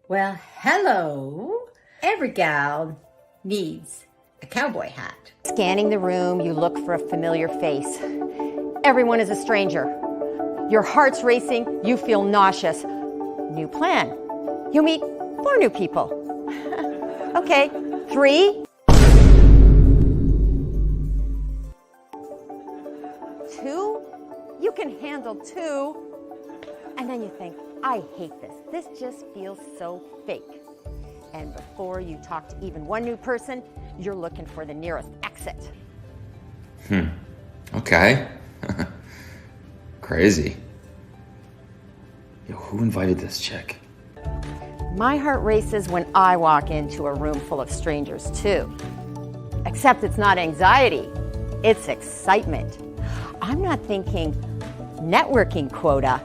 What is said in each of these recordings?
Well, hello. Every gal needs a cowboy hat. Scanning the room, you look for a familiar face. Everyone is a stranger. Your heart's racing, you feel nauseous. New plan. You meet 4 new people. Okay, 3. 2? You can handle 2. And then you think, I hate this. This just feels so fake. And before you talk to even 1 new person, you're looking for the nearest exit. Okay. Crazy. Yo, who invited this chick? My heart races when I walk into a room full of strangers too. Except it's not anxiety, it's excitement. I'm not thinking networking quota.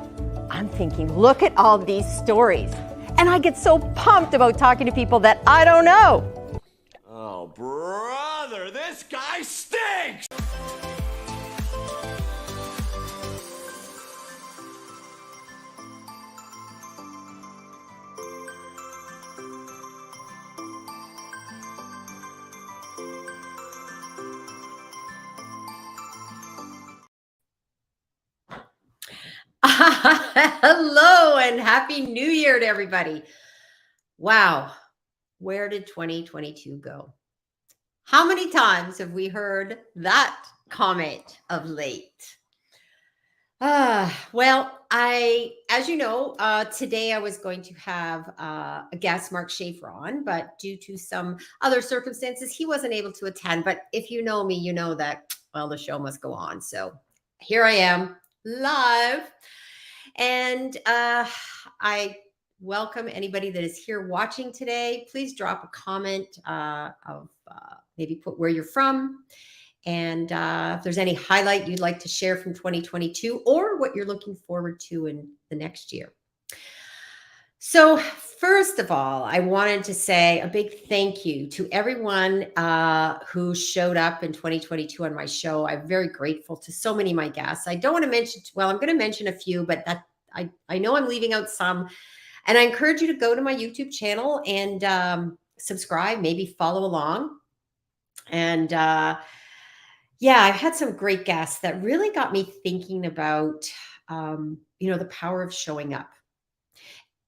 I'm thinking, look at all these stories. And I get so pumped about talking to people that I don't know. Oh, brother, this guy stinks! Hello and happy new year to everybody. Wow, where did 2022 go? How many times have we heard that comment of late? Well, as you know, today I was going to have a guest, Mark Schaefer, on, but due to some other circumstances, he wasn't able to attend. But if you know me, you know that, well, the show must go on. So here I am live. And I welcome anybody that is here watching today. Please drop a comment of maybe put where you're from. And if there's any highlight you'd like to share from 2022 or what you're looking forward to in the next year. So first of all, I wanted to say a big thank you to everyone who showed up in 2022 on my show. I'm very grateful to so many of my guests. I don't want to mention, well, I'm going to mention a few, but that I know I'm leaving out some. And I encourage you to go to my YouTube channel and subscribe, maybe follow along. And yeah, I've had some great guests that really got me thinking about, the power of showing up.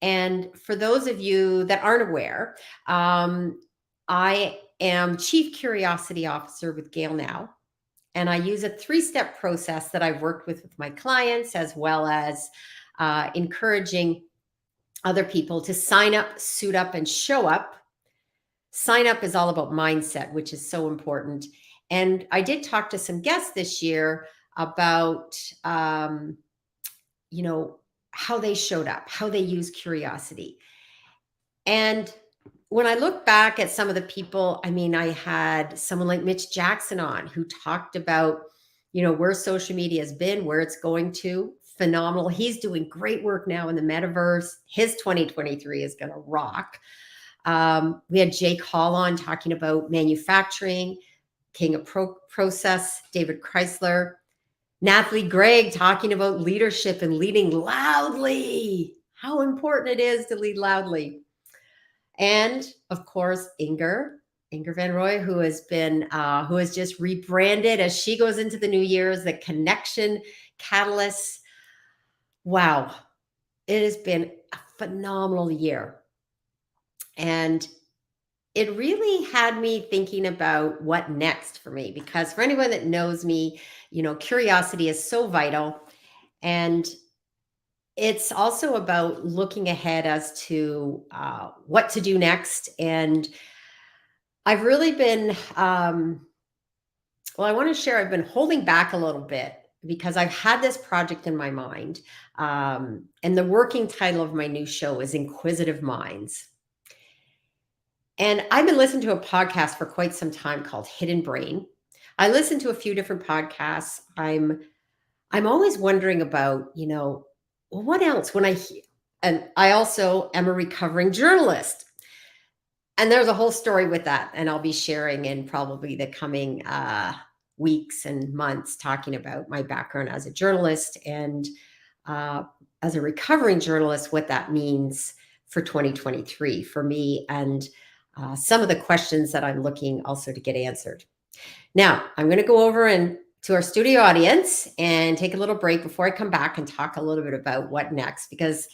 And for those of you that aren't aware, I am Chief Curiosity Officer with GailNow. And I use a 3-step process that I've worked with my clients, as well as encouraging other people to sign up, suit up, and show up. Sign up is all about mindset, which is so important. And I did talk to some guests this year about, how they showed up, how they used curiosity. And when I look back at some of the people, I had someone like Mitch Jackson on who talked about, where social media has been, where it's going to. Phenomenal. He's doing great work now in the metaverse. His 2023 is going to rock. We had Jake Hall on talking about manufacturing, King of Process, David Chrysler. Nathalie Gregg talking about leadership and leading loudly, how important it is to lead loudly. And of course, Inger Van Roy, who has just rebranded as she goes into the new year as the Connection Catalyst. Wow, it has been a phenomenal year. And it really had me thinking about what next for me, because for anyone that knows me, curiosity is so vital. And it's also about looking ahead as to what to do next. And I've really been, I want to share, I've been holding back a little bit because I've had this project in my mind. And the working title of my new show is Inquisitive Minds. And I've been listening to a podcast for quite some time called Hidden Brain. I listen to a few different podcasts. I'm always wondering about, what else and I also am a recovering journalist. And there's a whole story with that. And I'll be sharing in probably the coming weeks and months, talking about my background as a journalist and as a recovering journalist, what that means for 2023 for me, and some of the questions that I'm looking also to get answered. Now, I'm going to go over and to our studio audience and take a little break before I come back and talk a little bit about what next, because,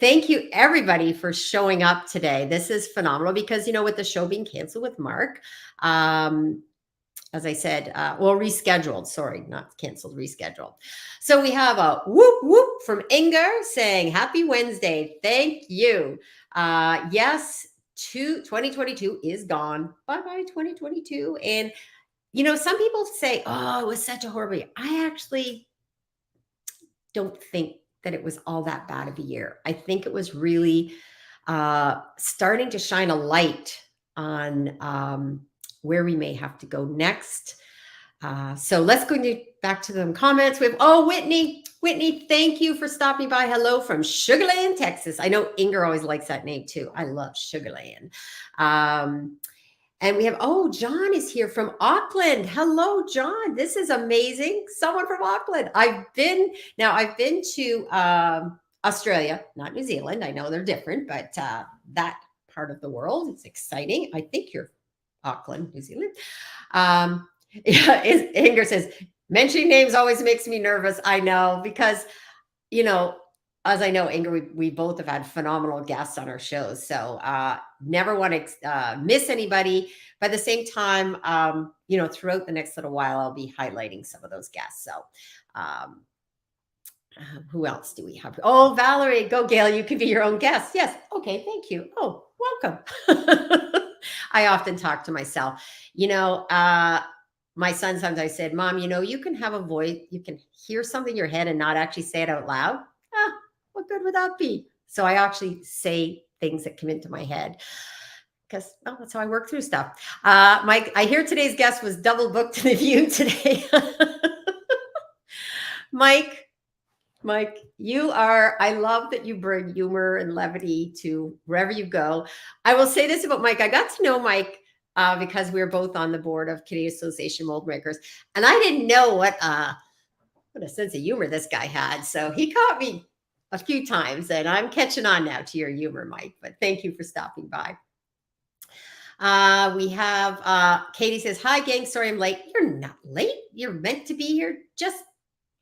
thank you everybody for showing up today. This is phenomenal because, with the show being canceled with Mark, as I said, rescheduled, sorry, not canceled, rescheduled. So we have a whoop whoop from Inger saying, happy Wednesday. Thank you. Yes, 2022 is gone. Bye-bye 2022. And, some people say, oh, it was such a horrible year. I actually don't think that it was all that bad of a year. I think it was really starting to shine a light on where we may have to go next. So let's go back to them comments. We have, Whitney. Whitney, thank you for stopping by. Hello from Sugar Land, Texas. I know Inger always likes that name too. I love Sugar Land. And we have, John is here from Auckland. Hello, John. This is amazing. Someone from Auckland. I've been to Australia, not New Zealand. I know they're different, but that part of the world is exciting. I think you're Auckland, New Zealand. Inger says, mentioning names always makes me nervous. I know, because, as I know, Inger, we both have had phenomenal guests on our shows. So never want to miss anybody. But at the same time, throughout the next little while, I'll be highlighting some of those guests. So who else do we have? Oh, Valerie, go Gail. You can be your own guest. Yes. Okay. Thank you. Oh, welcome. I often talk to myself. My son, sometimes I said, Mom, you can have a voice, you can hear something in your head and not actually say it out loud. What good would that be? So I actually say things that come into my head because that's how I work through stuff. Mike, I hear today's guest was double booked in the View today. Mike, I love that you bring humor and levity to wherever you go. I will say this about Mike. I got to know Mike because we were both on the board of Canadian Association of Mold Makers. And I didn't know what a sense of humor this guy had. So he caught me a few times, and I'm catching on now to your humor, Mike. But thank you for stopping by. We have Katie says, hi, gang. Sorry I'm late. You're not late. You're meant to be here just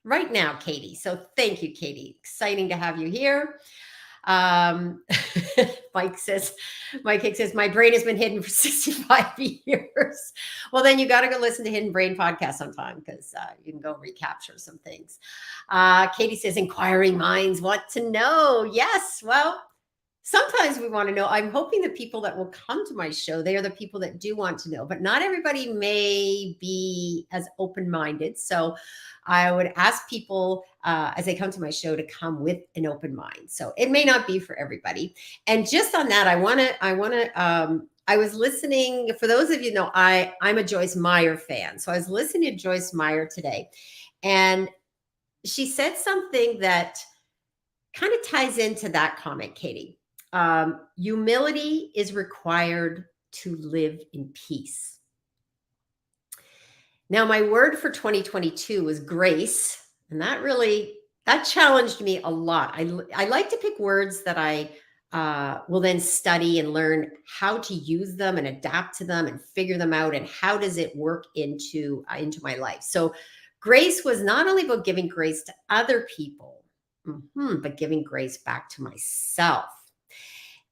right now, Katie. So thank you, Katie. Exciting to have you here. Mike says, my brain has been hidden for 65 years. Well, then you got to go listen to Hidden Brain podcast sometime because you can go recapture some things. Katie says, inquiring minds want to know. Yes. Well, sometimes we want to know. I'm hoping the people that will come to my show, they are the people that do want to know, but not everybody may be as open-minded. So I would ask people as they come to my show to come with an open mind. So it may not be for everybody. And just on that, I was listening, for those of you know, I'm a Joyce Meyer fan. So I was listening to Joyce Meyer today, and she said something that kind of ties into that comment, Katie. Humility is required to live in peace. Now, my word for 2022 was grace, and that challenged me a lot. I like to pick words that I will then study and learn how to use them and adapt to them and figure them out, and how does it work into my life. So grace was not only about giving grace to other people, but giving grace back to myself.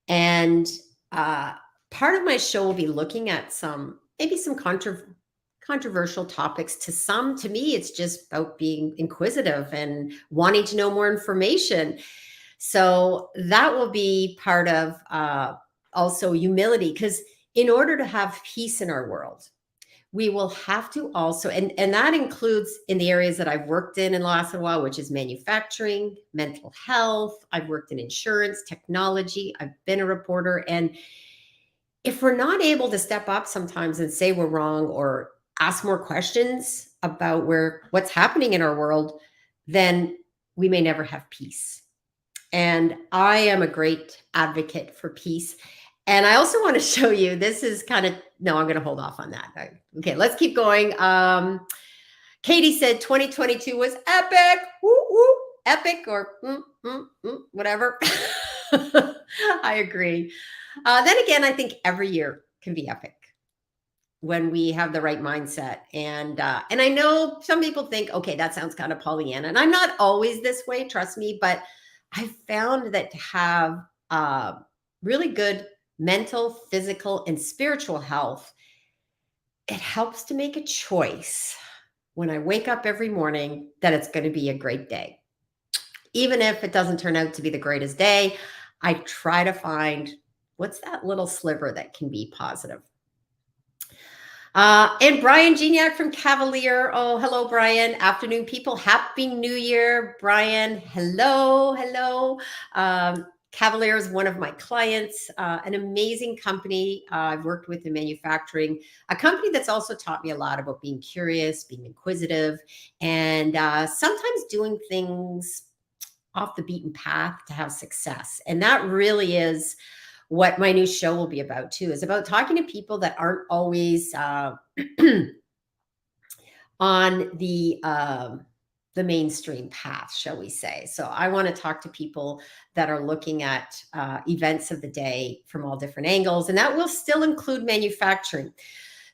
And part of my show will be looking at some controversial topics. To me, it's just about being inquisitive and wanting to know more information. So that will be part of also humility, because in order to have peace in our world, we will have to also, and that includes in the areas that I've worked in the last little while, which is manufacturing, mental health. I've worked in insurance, technology. I've been a reporter. And if we're not able to step up sometimes and say we're wrong or ask more questions about what's happening in our world, then we may never have peace. And I am a great advocate for peace. And I also want to show you, this is I'm going to hold off on that. Okay, let's keep going. Katie said 2022 was epic. Woo, woo, epic, or whatever. I agree. Then again, I think every year can be epic when we have the right mindset. And I know some people think, okay, that sounds kind of Pollyanna, and I'm not always this way, trust me, but I found that to have really good mental, physical, and spiritual health, it helps to make a choice when I wake up every morning that it's going to be a great day. Even if it doesn't turn out to be the greatest day, I try to find what's that little sliver that can be positive. And Brian Gignac from Cavalier. Oh, hello, Brian. Afternoon, people. Happy New Year, Brian. Hello, hello. Cavalier is one of my clients, an amazing company I've worked with in manufacturing, a company that's also taught me a lot about being curious, being inquisitive, and sometimes doing things off the beaten path to have success. And that really is what my new show will be about too, is about talking to people that aren't always on the mainstream path, shall we say. So I want to talk to people that are looking at events of the day from all different angles, and that will still include manufacturing.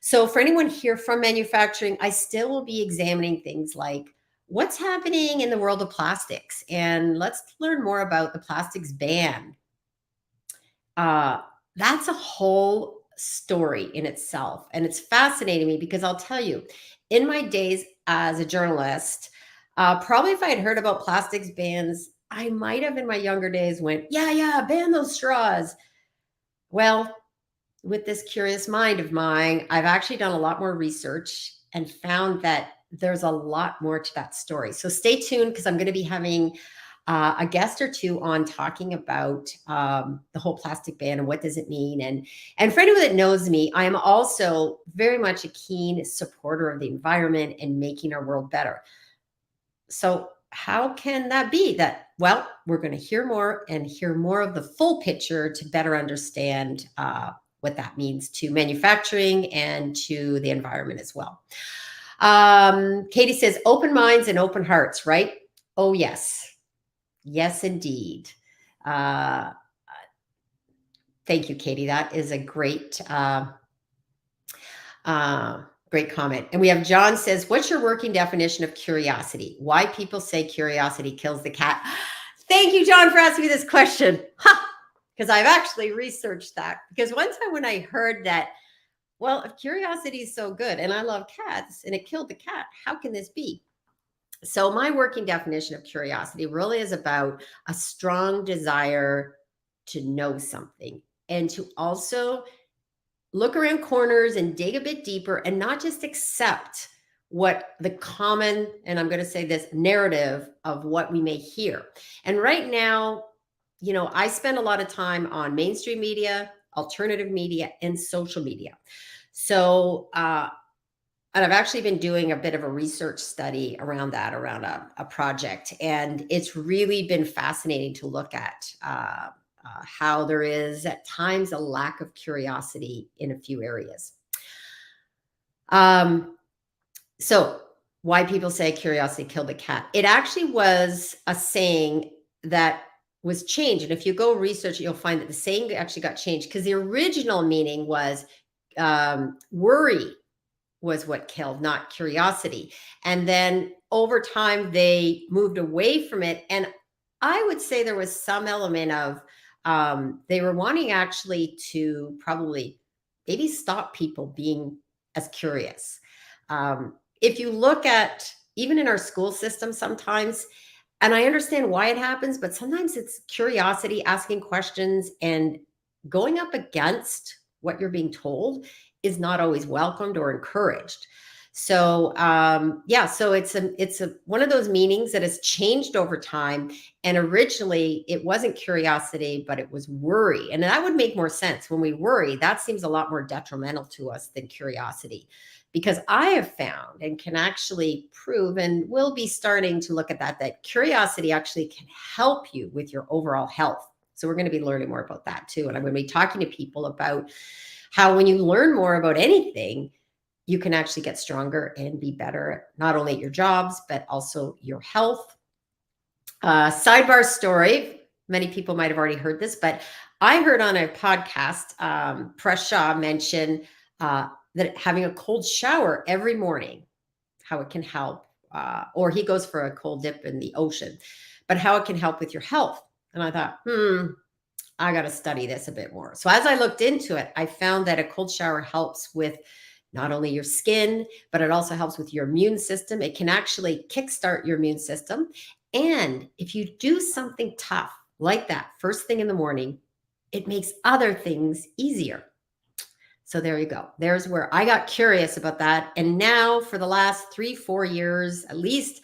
So for anyone here from manufacturing, I still will be examining things like what's happening in the world of plastics, and let's learn more about the plastics ban. That's a whole story in itself. And it's fascinating me because I'll tell you, in my days as a journalist, probably if I had heard about plastics bans, I might have in my younger days went, yeah, ban those straws. Well, with this curious mind of mine, I've actually done a lot more research and found that there's a lot more to that story. So stay tuned because I'm going to be having a guest or two on talking about the whole plastic ban and what does it mean. And for anyone that knows me, I am also very much a keen supporter of the environment and making our world better. So how can that be? That, well, we're going to hear more of the full picture to better understand what that means to manufacturing and to the environment as well. Katie says, open minds and open hearts, right? Oh, yes. Yes, indeed. Thank you, Katie. That is a great, great comment. And we have John says, what's your working definition of curiosity? Why people say curiosity kills the cat? Thank you, John, for asking me this question. Because I've actually researched that. Because one time when I heard that, well, if curiosity is so good and I love cats and it killed the cat, how can this be? So my working definition of curiosity really is about a strong desire to know something and to also look around corners and dig a bit deeper and not just accept what the common, and I'm going to say this, narrative of what we may hear. And right now, you know, I spend a lot of time on mainstream media, alternative media, and social media. So, and I've actually been doing a bit of a research study around that, around a project. And it's really been fascinating to look at how there is at times a lack of curiosity in a few areas. So why people say curiosity killed the cat. It actually was a saying that was changed. And if you go research it, you'll find that the saying actually got changed because the original meaning was worry was what killed, not curiosity. And then over time, they moved away from it. And I would say there was some element of they were wanting actually to probably maybe stop people being as curious. If you look at even in our school system sometimes, and I understand why it happens, but sometimes it's curiosity, asking questions, and going up against what you're being told is not always welcomed or encouraged. So so it's one of those meanings that has changed over time. And originally it wasn't curiosity, but it was worry. And that would make more sense. When we worry, that seems a lot more detrimental to us than curiosity. Because I have found and can actually prove, and we'll be starting to look at that curiosity actually can help you with your overall health. So we're going to be learning more about that too. And I'm going to be talking to people about how when you learn more about anything, you can actually get stronger and be better, not only at your jobs, but also your health. Sidebar story. many people might have already heard this, but I heard on a podcast, Prasha mention that having a cold shower every morning, how it can help, or he goes for a cold dip in the ocean, but how it can help with your health. And I thought, I got to study this a bit more. So as I looked into it, I found that a cold shower helps with not only your skin, but it also helps with your immune system. It can actually kickstart your immune system. And if you do something tough like that first thing in the morning, it makes other things easier. So there you go. There's where I got curious about that. And now for the last 3-4 years, at least,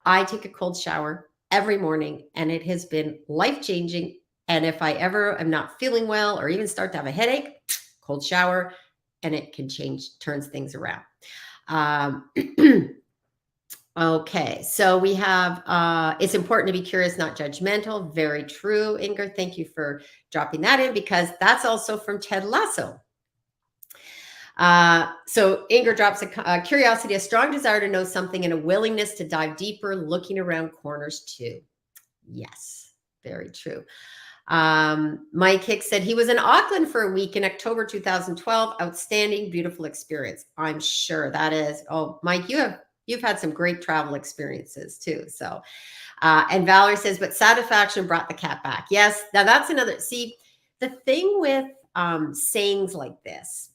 I take a cold shower every morning, and it has been life-changing. And if I ever am not feeling well or even start to have a headache, cold shower, and it can turns things around. Okay, so we have, it's important to be curious, not judgmental. Very true, Inger. Thank you for dropping that in, because that's also from Ted Lasso. So Inger drops a curiosity, a strong desire to know something, and a willingness to dive deeper, looking around corners too. Yes, very true. Mike Hicks said he was in Auckland for a week in October 2012. Outstanding, beautiful experience. I'm sure that is. Oh, Mike, you've had some great travel experiences too. So, and Valerie says, but satisfaction brought the cat back. Yes, now that's another. See, the thing with sayings like this,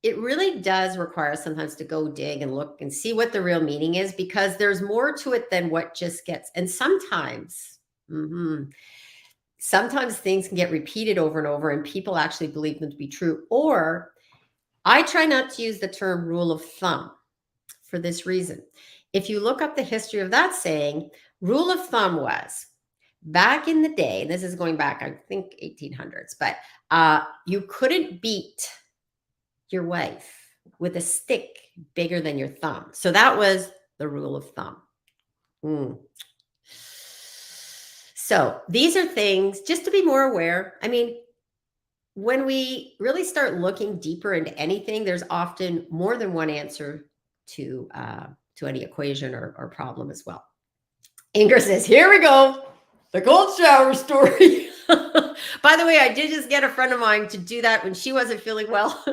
it really does require sometimes to go dig and look and see what the real meaning is, because there's more to it than what just gets. And sometimes, sometimes things can get repeated over and over, and people actually believe them to be true. Or I try not to use the term rule of thumb for this reason. If you look up the history of that saying, rule of thumb was back in the day, and this is going back, I think 1800s, but you couldn't beat your wife with a stick bigger than your thumb. So that was the rule of thumb. So these are things just to be more aware. I mean, when we really start looking deeper into anything, there's often more than one answer to any equation or problem as well. Inger says, here we go, the cold shower story. By the way, I did just get a friend of mine to do that when she wasn't feeling well.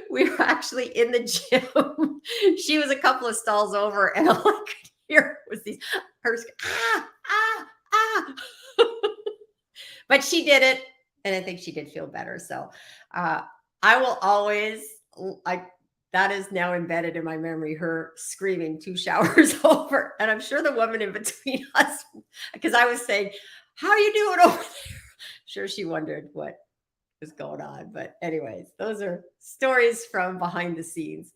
We were actually in the gym. She was a couple of stalls over, and all I could hear was these, but she did it, and I think she did feel better. So I will always, that is now embedded in my memory, her screaming 2 showers over. And I'm sure the woman in between us, because I was saying, how are you doing over there? Sure, she wondered what was going on. But anyways, those are stories from behind the scenes.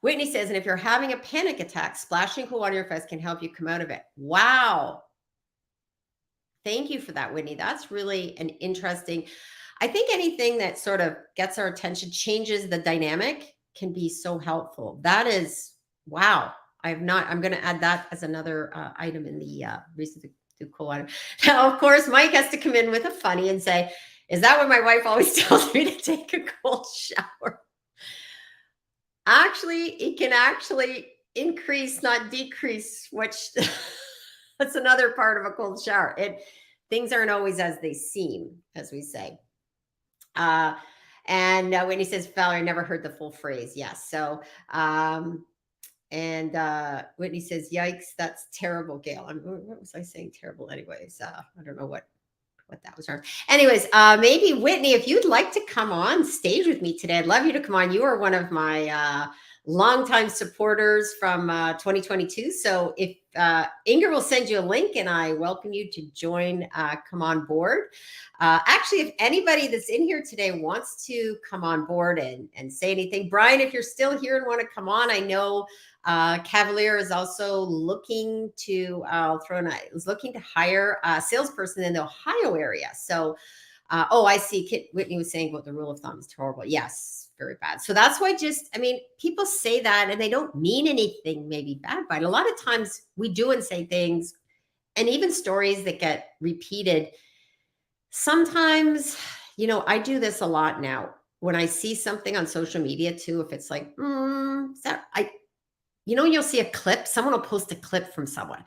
Whitney says, and if you're having a panic attack, splashing cool water on your face can help you come out of it. Wow. Thank you for that, Whitney. That's really an interesting, I think anything that sort of gets our attention, changes the dynamic, can be so helpful. That is, wow. I'm going to add that as another item in the reason to cool water. Now, of course, Mike has to come in with a funny and say, is that what my wife always tells me to take a cold shower? Actually, it can actually increase, not decrease, which that's another part of a cold shower. Things aren't always as they seem, as we say. And when he says, Valerie, never heard the full phrase. Yes. So, and Whitney says, yikes, that's terrible, Gail. What was I saying? Terrible anyways. I don't know what that was. Anyways, maybe Whitney, if you'd like to come on stage with me today, I'd love you to come on. You are one of my longtime supporters from 2022. So if Inger will send you a link, and I welcome you to join, come on board. Actually, if anybody that's in here today wants to come on board and say anything, Brian, if you're still here and want to come on, I know Cavalier is also looking to, is looking to hire a salesperson in the Ohio area. So, I see Whitney was saying about the rule of thumb is horrible. Yes, very bad. So that's why people say that and they don't mean anything maybe bad by it. A lot of times we do and say things, and even stories that get repeated. Sometimes, I do this a lot now. When I see something on social media too, if it's like, you'll see a clip, someone will post a clip from someone.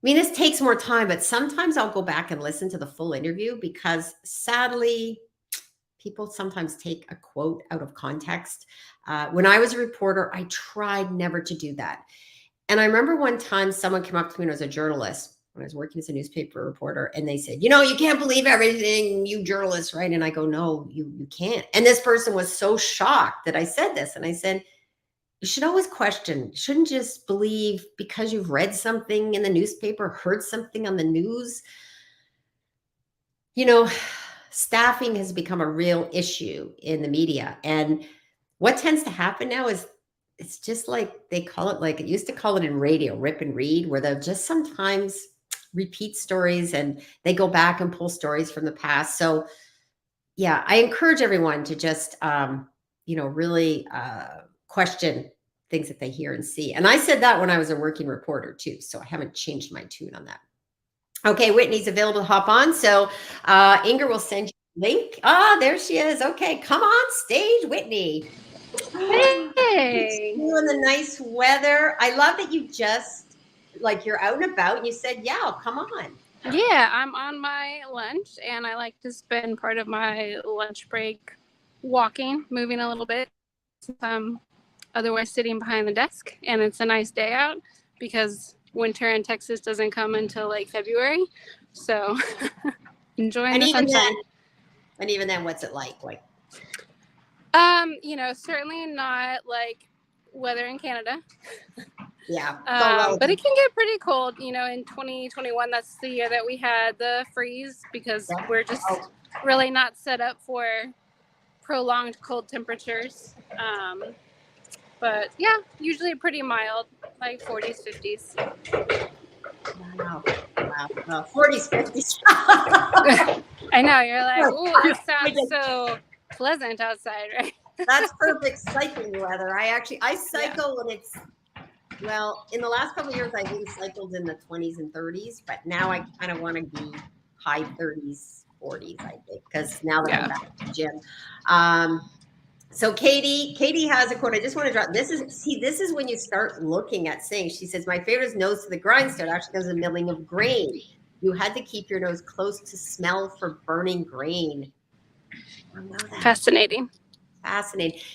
mean, this takes more time, but sometimes I'll go back and listen to the full interview because sadly, people sometimes take a quote out of context. When I was a reporter, I tried never to do that. And I remember one time someone came up to me when I was a journalist, when I was working as a newspaper reporter, and they said, you can't believe everything you journalists write. And I go, no, you can't. And this person was so shocked that I said this. And I said, you should always question. You shouldn't just believe because you've read something in the newspaper, heard something on the news. Staffing has become a real issue in the media. And what tends to happen now is it's just like they call it, like it used to call it in radio, rip and read, where they'll just sometimes repeat stories and they go back and pull stories from the past. So yeah, I encourage everyone to just, really question things that they hear and see. And I said that when I was a working reporter too. So I haven't changed my tune on that. Okay, Whitney's available to hop on. So Inger will send you a link. There she is. Okay, come on stage, Whitney. Hey. You in the nice weather. I love that you just, you're out and about and you said, yeah, I'll come on. Yeah, I'm on my lunch and I like to spend part of my lunch break walking, moving a little bit. I'm otherwise sitting behind the desk, and it's a nice day out because winter in Texas doesn't come until like February. So enjoying the sunshine. And even then, what's it like? Certainly not like weather in Canada. Yeah. But it can get pretty cold. In 2021, that's the year that we had the freeze because we're just really not set up for prolonged cold temperatures. But yeah, usually pretty mild, like 40s, 50s. Wow. 40s, 50s. I know, you're like, ooh, that sounds so pleasant outside, right? That's perfect cycling weather. I cycle when it's, in the last couple of years, I really cycled in the 20s and 30s, but now I kind of want to be high 30s, 40s, I think, because now that I'm back to the gym. So Katie has a quote. I just want to drop. This is when you start looking at saying, she says, my favorite is nose to the grindstone. Actually, there's a milling of grain. You had to keep your nose close to smell for burning grain. I know that. Fascinating.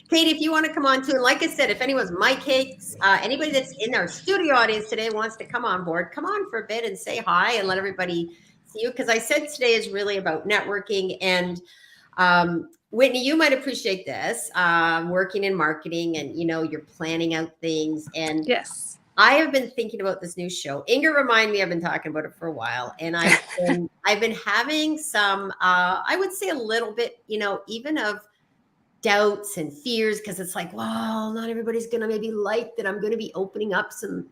Katie, if you want to come on too, and like I said, if anyone's mic cakes, anybody that's in our studio audience today wants to come on board, come on for a bit and say hi and let everybody see you. Because I said today is really about networking. And Whitney, you might appreciate this, working in marketing and, you're planning out things. And yes, I have been thinking about this new show. Inger reminded me, I've been talking about it for a while. And I've been having some, I would say a little bit, even of doubts and fears, because it's like, well, not everybody's going to maybe like that I'm going to be opening up some,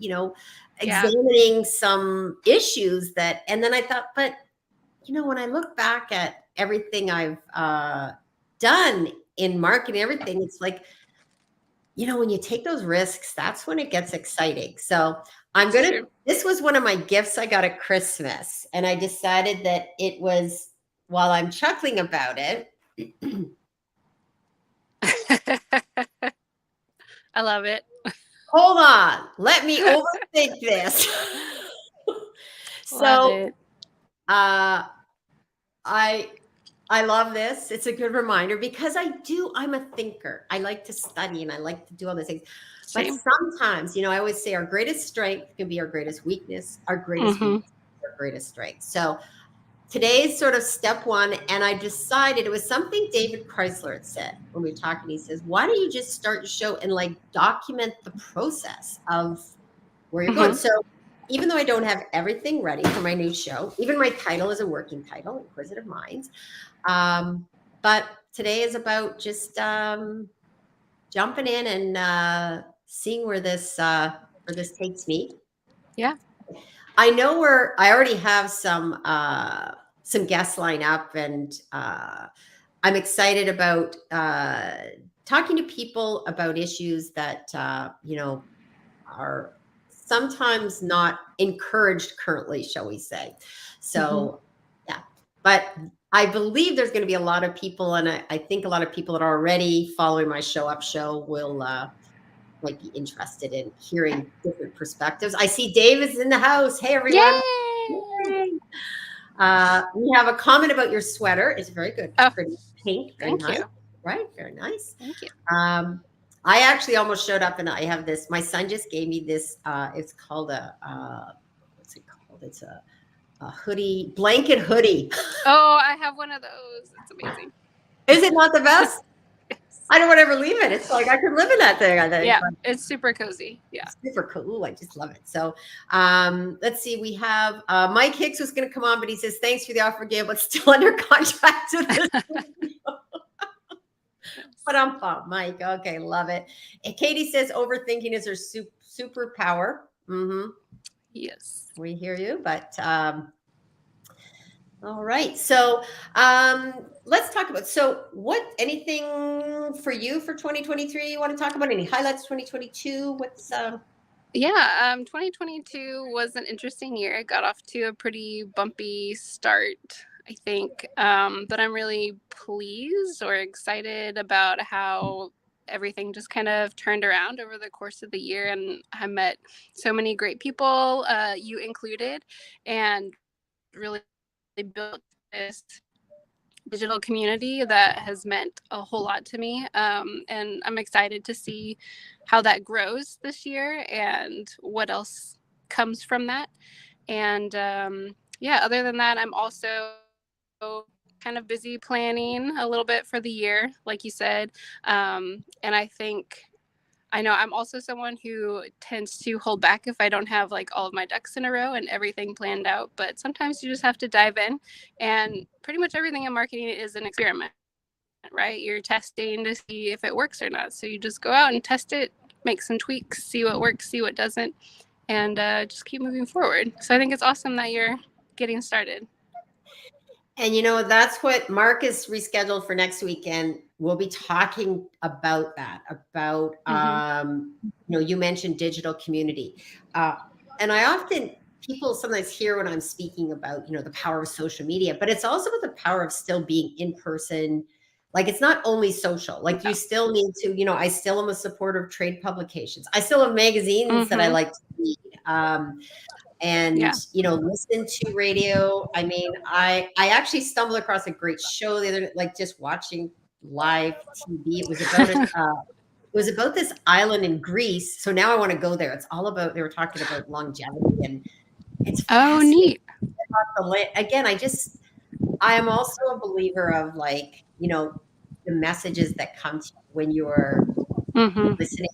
examining some issues and then I thought, but, when I look back at everything I've done in marketing, everything, it's like, when you take those risks, that's when it gets exciting. So this was one of my gifts I got at Christmas. And I decided that it was, while I'm chuckling about it, I love it. Hold on. Let me overthink this. So I love this. It's a good reminder because I'm a thinker. I like to study and I like to do all those things. Same. But sometimes, I always say our greatest strength can be our greatest weakness, our greatest weakness is our greatest strength. So today's sort of step one, and I decided it was something David Chrysler had said when we were talking. He says, why don't you just start your show and document the process of where you're going? So even though I don't have everything ready for my new show, even my title is a working title, Inquisitive Minds. But today is about just jumping in and seeing where this takes me. Yeah. I know I already have some guests lined up, and I'm excited about talking to people about issues that are sometimes not encouraged currently, shall we say. So yeah, but I believe there's going to be a lot of people, and I think a lot of people that are already following my show will might be interested in hearing different perspectives. I see Dave is in the house. Hey, everyone. Yay! Yay. We have a comment about your sweater. It's very good. Oh, Pretty pink. Very thank nice. you. Right. Very nice. Thank you. I actually almost showed up and I have this. My son just gave me this. It's called what's it called? It's a hoodie, blanket hoodie. Oh, I have one of those. It's amazing. Is it not the best? Yes. I don't want to ever leave it. It's like I could live in that thing, I think. Yeah, it's super cozy. Yeah. Super cool. I just love it. So let's see. We have Mike Hicks was going to come on, but he says, thanks for the offer, Gail, but still under contract with this. But I'm pumped, Mike. Okay, love it. And Katie says overthinking is her superpower. Mm-hmm. Yes. We hear you, but all right. So let's talk about, anything for you for 2023 you want to talk about? Any highlights 2022? What's 2022 was an interesting year. It got off to a pretty bumpy start, I think. But I'm really pleased or excited about how everything just kind of turned around over the course of the year. And I met so many great people, you included, and really built this digital community that has meant a whole lot to me. And I'm excited to see how that grows this year and what else comes from that. And other than that, I'm also kind of busy planning a little bit for the year, like you said. And I know I'm also someone who tends to hold back if I don't have like all of my ducks in a row and everything planned out. But sometimes you just have to dive in, and pretty much everything in marketing is an experiment, right? You're testing to see if it works or not. So you just go out and test it, make some tweaks, see what works, see what doesn't, and just keep moving forward. So I think it's awesome that you're getting started. And that's what Mark is rescheduled for next weekend. We'll be talking about that, about, you mentioned digital community. And people sometimes hear when I'm speaking about, the power of social media, but it's also about the power of still being in person. Like, it's not only social, like you still need to, I still am a supporter of trade publications. I still have magazines that I like to read. And listen to radio. I mean, I actually stumbled across a great show the other, like just watching live TV. It was about this island in Greece. So now I want to go there. It's all about, they were talking about longevity, and it's neat. Again, I am also a believer of like, the messages that come to you when you're listening.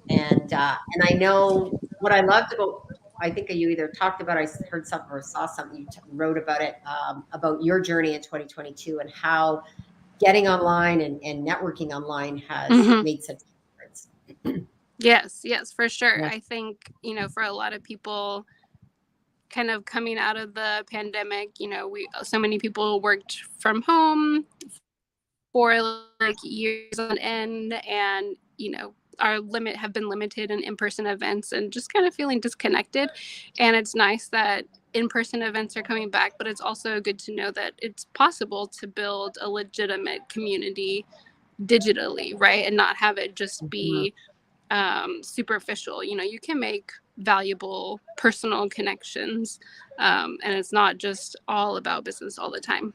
And I know what I loved about, I think you either talked about, I heard something or saw something, you wrote about it, about your journey in 2022 and how getting online and networking online has made such a difference. Yes, for sure. Yeah. I think, for a lot of people kind of coming out of the pandemic, so many people worked from home for like years on end, and, have been limited in-person events and just kind of feeling disconnected. And it's nice that in-person events are coming back, but it's also good to know that it's possible to build a legitimate community digitally, right? And not have it just be superficial. You can make valuable personal connections, and it's not just all about business all the time.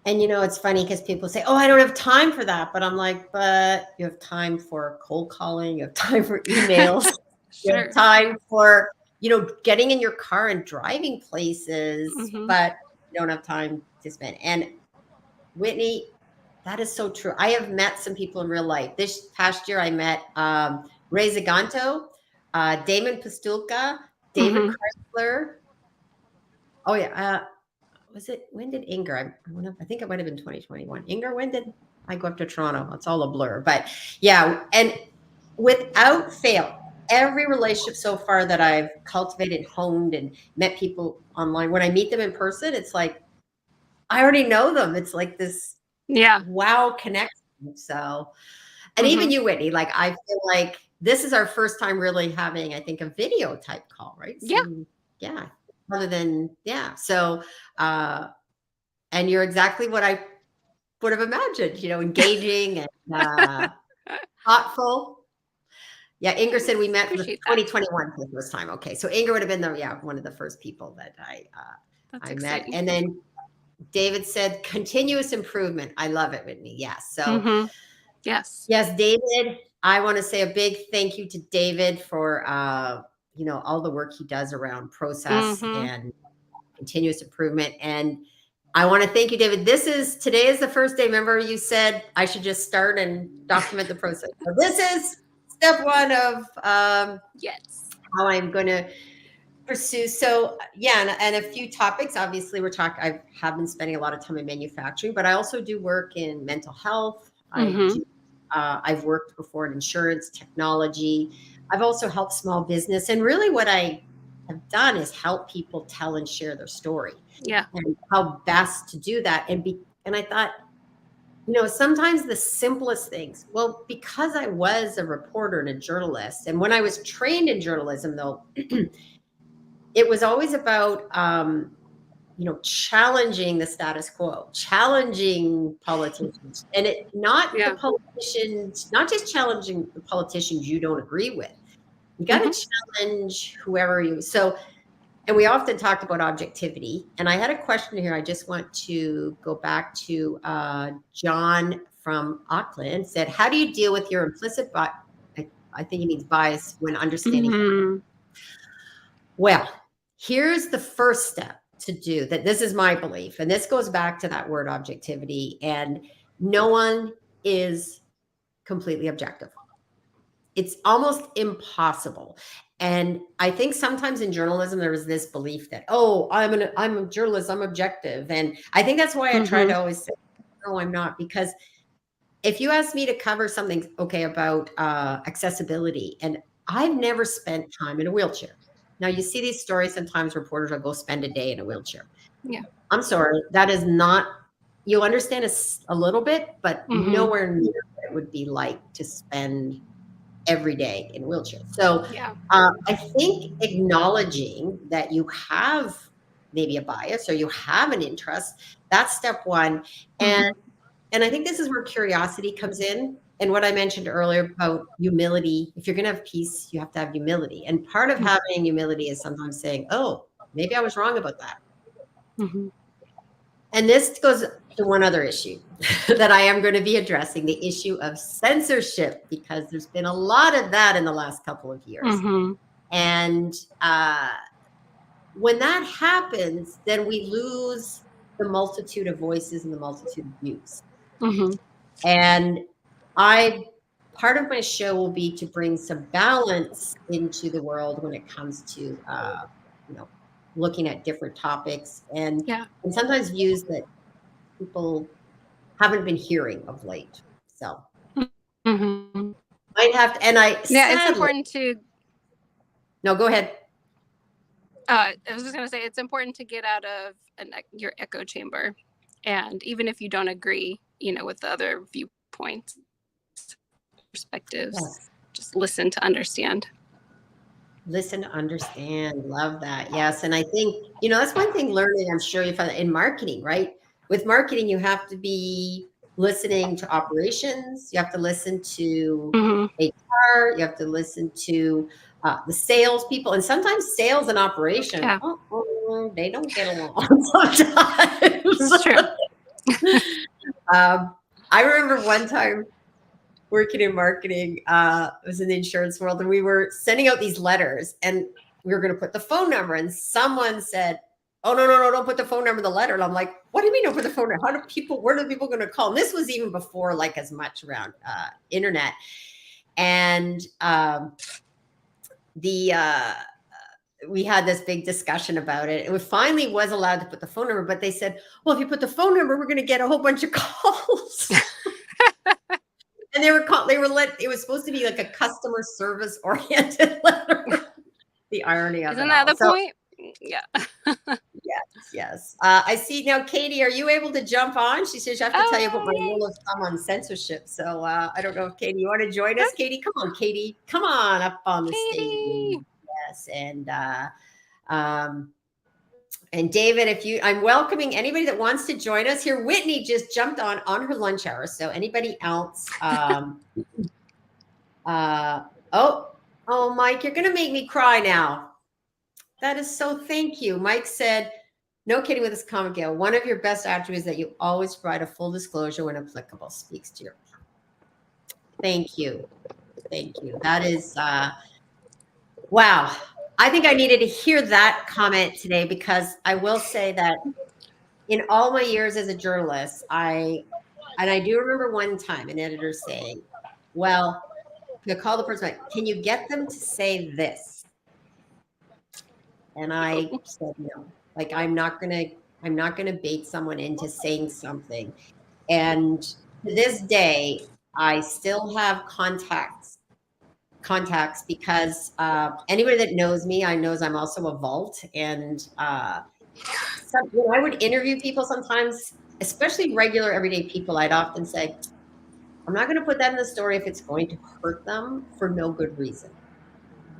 And it's funny because people say, oh, I don't have time for that. But I'm like, but you have time for cold calling, you have time for emails, Sure. You have time for, getting in your car and driving places, but you don't have time to spend. And Whitney, that is so true. I have met some people in real life. This past year, I met Ray Zaganto, Damon Pastulka, David Chrysler. Oh, yeah. When did Inger? I think it might have been 2021. Inger, when did I go up to Toronto? It's all a blur. But yeah, and without fail, every relationship so far that I've cultivated, honed, and met people online, when I meet them in person, it's like, I already know them. It's like this wow connection. So, and even you, Whitney, like, I feel like this is our first time really having, I think, a video type call, right? So, yeah. Other than, so, and you're exactly what I would have imagined, engaging and thoughtful. Yeah, Ingrid said we met for Appreciate that. 2021 for the first time. Okay, so Ingrid would have been one of the first people that That's I met. exciting. And then David said continuous improvement. I love it, Whitney. Yes. So Mm-hmm. Yes. yes, David, I want to say a big thank you to David for all the work he does around process Mm-hmm. and continuous improvement. And I want to thank you, David. Today is the first day. Remember, you said I should just start and document the process. So this is step one of Yes. how I'm going to pursue. So yeah, and a few topics. Obviously, I have been spending a lot of time in manufacturing, but I also do work in mental health. Mm-hmm. I've worked before in insurance, technology. I've also helped small business, and really, what I have done is help people tell and share their story. Yeah. And how best to do that. And I thought, sometimes the simplest things, well, because I was a reporter and a journalist, and when I was trained in journalism, though, it was always about, challenging the status quo, challenging politicians, and not just challenging the politicians you don't agree with. You got to challenge whoever and we often talked about objectivity. And I had a question here. I just want to go back to John from Auckland. Said, how do you deal with your implicit bias? I think he means bias when understanding. Mm-hmm. Well, here's the first step to do that. This is my belief. And this goes back to that word objectivity. And no one is completely objective. It's almost impossible. And I think sometimes in journalism, there is this belief that, I'm a journalist, I'm objective. And I think that's why I try to always say, no, I'm not. Because if you ask me to cover something, about accessibility, and I've never spent time in a wheelchair. Now, you see these stories, sometimes reporters will go spend a day in a wheelchair. Yeah. I'm sorry, that is not, you'll understand a little bit, but nowhere near what it would be like to spend every day in a wheelchair. So I think acknowledging that you have maybe a bias or you have an interest, that's step one. And I think this is where curiosity comes in. And what I mentioned earlier about humility, if you're going to have peace, you have to have humility. And part of having humility is sometimes saying, oh, maybe I was wrong about that. And this goes to one other issue that I am going to be addressing, the issue of censorship, because there's been a lot of that in the last couple of years. And when that happens, then we lose the multitude of voices and the multitude of views. And part of my show will be to bring some balance into the world when it comes to, looking at different topics and sometimes views that people haven't been hearing of late. So might have to, and it's important to. No, go ahead. I was just going to say, it's important to get out of your echo chamber. And even if you don't agree, with the other viewpoints, perspectives, just listen to understand. Listen to understand. Love that. Yes. And I think, that's one thing learning, I'm sure you found in marketing, right? With marketing, you have to be listening to operations. You have to listen to HR. You have to listen to the sales people. And sometimes sales and operation, they don't get along sometimes. That's true. I remember one time working in marketing, it was in the insurance world, and we were sending out these letters and we were going to put the phone number, and someone said, oh, no, don't put the phone number in the letter. And I'm like, what do you mean don't put the phone number? Where are people going to call? And this was even before like as much around internet. And we had this big discussion about it. And we finally was allowed to put the phone number, but they said, well, if you put the phone number, we're going to get a whole bunch of calls. And it was supposed to be like a customer service oriented letter. The irony of it. Isn't that the point? Yeah. Yes. I see now, Katie, are you able to jump on? She says, I have to tell you about my rule of thumb on censorship. So I don't know if Katie, you want to join us? Katie, come on, Katie. Come on up on the stage. Yes. And David, I'm welcoming anybody that wants to join us here. Whitney just jumped on her lunch hour. So anybody else? Oh, Mike, you're going to make me cry now. That is so, thank you. Mike said, no kidding with this comment, Gail. One of your best attributes is that you always provide a full disclosure when applicable. Speaks to your. Thank you. Thank you. That is, wow. I think I needed to hear that comment today, because I will say that in all my years as a journalist, I do remember one time an editor saying, well, you call the person back, can you get them to say this? And I said no. Like, I'm not gonna bait someone into saying something. And to this day, I still have contacts because anybody that knows me, I knows I'm also a vault. And when I would interview people sometimes, especially regular everyday people, I'd often say, I'm not going to put that in the story if it's going to hurt them for no good reason.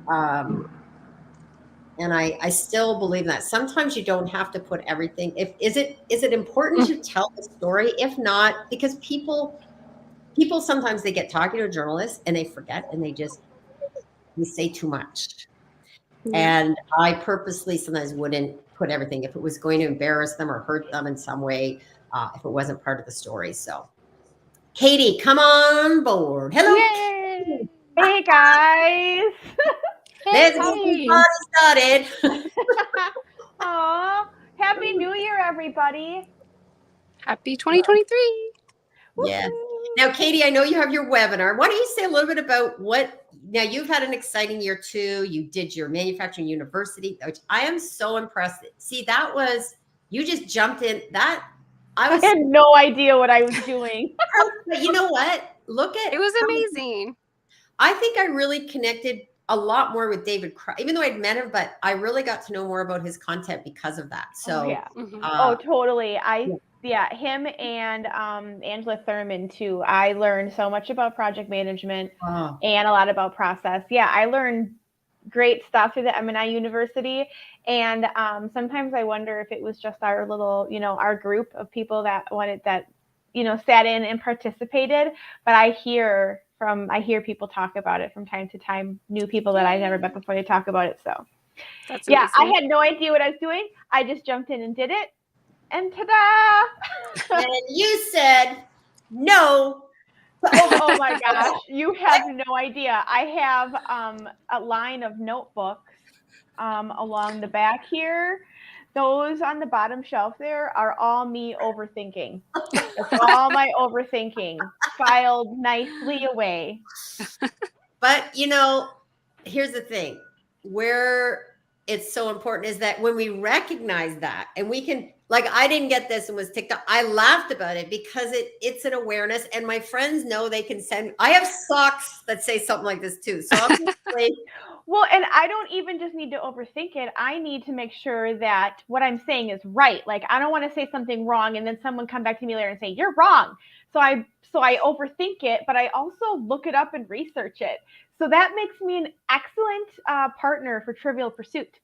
And I still believe that sometimes you don't have to put everything. Is it important to tell the story? If not, because people sometimes they get talking to a journalist and they forget, and they say too much. And I purposely sometimes wouldn't put everything if it was going to embarrass them or hurt them in some way, if it wasn't part of the story. So, Katie, come on board. Hello. Yay! Hey guys. Let's get the party started. Aw, Happy New Year, everybody. Happy 2023. Yes. Now, Katie, I know you have your webinar. Why don't you say a little bit about now you've had an exciting year too. You did your manufacturing university, which I am so impressed. See, you just jumped in that. I had no idea what I was doing. But you know what? It was amazing. I think I really connected a lot more with David, even though I'd met him, but I really got to know more about his content because of that. So, totally. Him and Angela Thurman too. I learned so much about project management and a lot about process. Yeah, I learned great stuff through the M&I University. And sometimes I wonder if it was just our little, our group of people that sat in and participated. But I hear people talk about it from time to time, new people that I never met before, they talk about it. So that's amazing. I had no idea what I was doing. I just jumped in and did it. And ta-da! And you said no. Oh my gosh, you have no idea. I have a line of notebooks along the back here. Those on the bottom shelf there are all me overthinking. It's all my overthinking, filed nicely away. But here's the thing. Where it's so important is that when we recognize that, and we can, like, I didn't get this and was ticked off. I laughed about it because it's an awareness, and my friends know they can I have socks that say something like this too. So obviously, well, and I don't even just need to overthink it. I need to make sure that what I'm saying is right. Like, I don't want to say something wrong and then someone come back to me later and say, you're wrong. So I overthink it, but I also look it up and research it. So that makes me an excellent partner for Trivial Pursuit.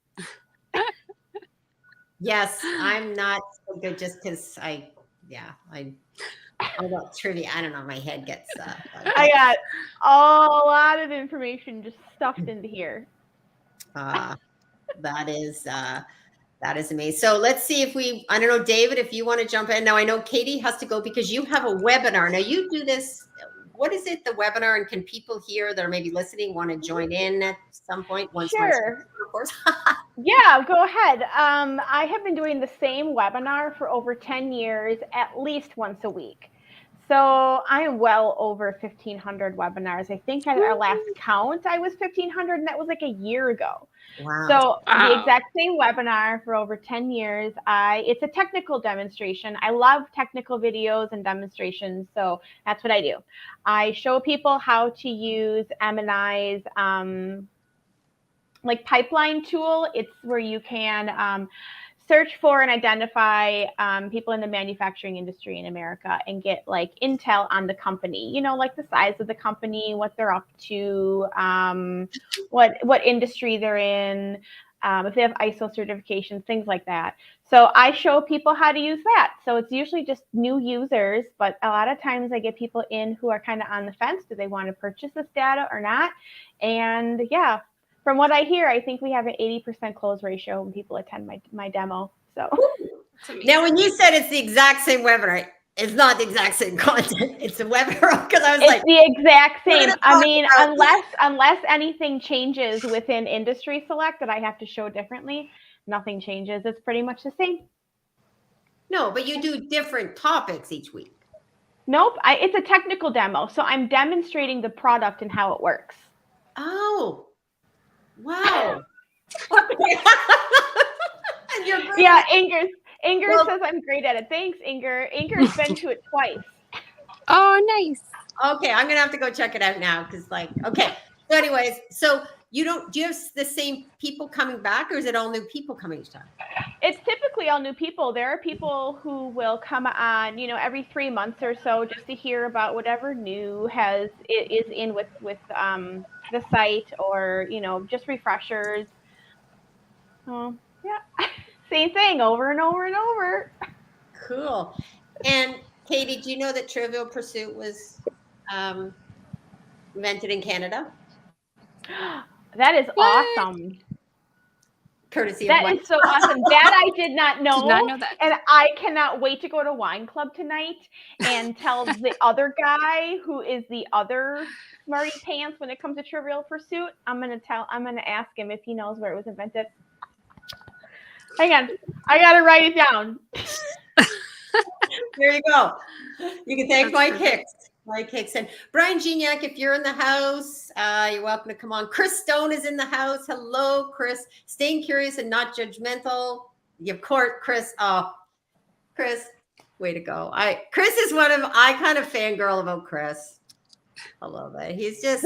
Yes, I'm not so good just because I got trivia. I don't know. My head gets. I got a lot of information just stuffed into here. That is amazing. So let's see if I don't know, David, if you want to jump in. Now, I know Katie has to go because you have a webinar. Now, you do this. What is it, the webinar? And can people here that are maybe listening want to join in at some point? Sure. Of course. Yeah, go ahead. I have been doing the same webinar for over 10 years, at least once a week. So I am well over 1,500 webinars. I think at our last count, I was 1,500, and that was like a year ago. Wow. So the exact same webinar for over 10 years. It's a technical demonstration. I love technical videos and demonstrations, so that's what I do. I show people how to use M&I's like pipeline tool. It's where you can search for and identify people in the manufacturing industry in America and get like intel on the company, like the size of the company, what they're up to, what industry they're in, if they have ISO certifications, things like that. So I show people how to use that. So it's usually just new users, but a lot of times I get people in who are kind of on the fence. Do they want to purchase this data or not? And yeah, from what I hear, I think we have an 80% close ratio when people attend my demo. So now, when you said it's the exact same webinar, it's not the exact same content. It's a webinar because I was it's the exact same. I mean, about- unless anything changes within Industry Select that I have to show differently, nothing changes. It's pretty much the same. No, but you do different topics each week. Nope, it's a technical demo. So I'm demonstrating the product and how it works. Oh, wow. And you're great. Yeah, Inger says I'm great at it. Thanks, Inger. Inger's been to it twice. Oh, nice. Okay, I'm gonna have to go check it out now because, like, okay. So, anyways, so do you have the same people coming back, or is it all new people coming each time? It's typically all new people. There are people who will come on, every 3 months or so, just to hear about whatever new is in with the site, or just refreshers. Oh, yeah, same thing over and over and over. Cool. And Katie, do you know that Trivial Pursuit was invented in Canada? That is What? awesome. Courtesy of That is so awesome. That I did not know. Did not know that. And I cannot wait to go to Wine Club tonight and tell the other guy who is the other smarty pants when it comes to Trivial Pursuit. I'm gonna ask him if he knows where it was invented. Hang on, I gotta write it down. There you go. You can thank Mike Hicks. Mike Hicks and Brian Gignac, if you're in the house, you're welcome to come on. Chris Stone is in the house. Hello, Chris. Staying curious and not judgmental. Of course, Chris. Oh, Chris, way to go. Chris is I kind of fangirl about Chris. I love it. He's just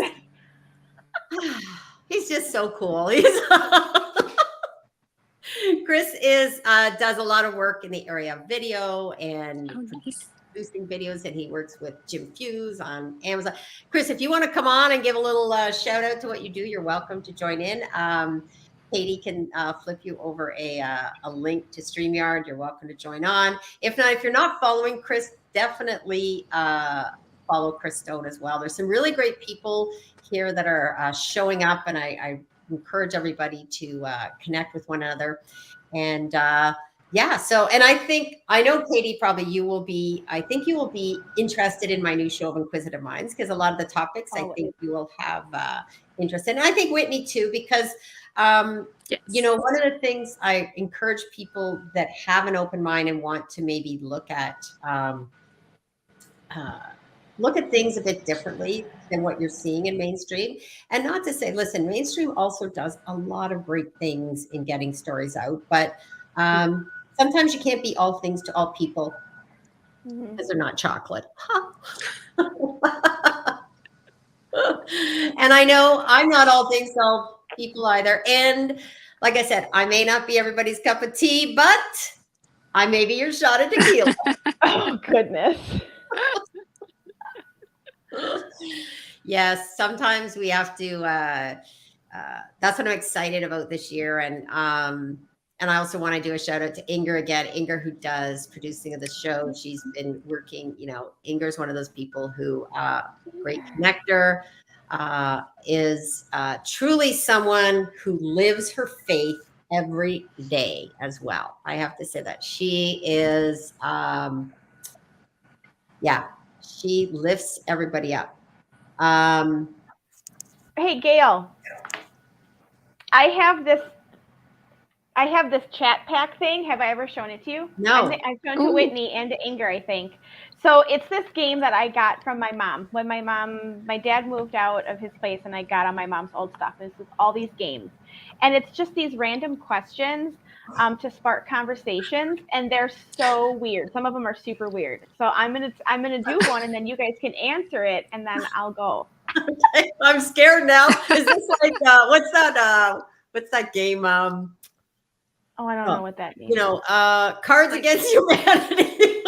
so cool. Chris does a lot of work in the area of video and producing videos, and he works with Jim Fuse on Amazon. Chris, if you want to come on and give a little shout out to what you do, you're welcome to join in. Katie can flip you over a link to StreamYard. You're welcome to join on. If not, if you're not following Chris, definitely follow Chris Stone as well. There's some really great people here that are showing up, and I encourage everybody to connect with one another. And yeah, so, and I know Katie, probably you will be interested in my new show of Inquisitive Minds, because a lot of the topics I think you will have interest in. And I think Whitney too, because yes. One of the things I encourage people that have an open mind and want to maybe look at things a bit differently than what you're seeing in mainstream. And not to say, listen, mainstream also does a lot of great things in getting stories out, but sometimes you can't be all things to all people because they're not chocolate. And I know I'm not all things to all people either. And like I said, I may not be everybody's cup of tea, but I may be your shot of tequila. Oh, goodness. Yes, sometimes we have to. That's what I'm excited about this year, and I also want to do a shout out to Inger again. Inger, who does producing of the show, she's been working. Inger's one of those people who great connector, is truly someone who lives her faith every day as well. I have to say that she is, she lifts everybody up. Hey, Gail, I have this chat pack thing. Have I ever shown it to you? No. I've shown it to Whitney and to Inger, I think. So it's this game that I got from my mom. When my dad moved out of his place, and I got on my mom's old stuff. This is all these games. And it's just these random questions to spark conversations, and they're so weird. Some of them are super weird. So I'm gonna do one, and then you guys can answer it, and then I'll go. Okay. I'm scared now. Is this like what's that game? Oh, I don't know what that means. Cards Against Humanity.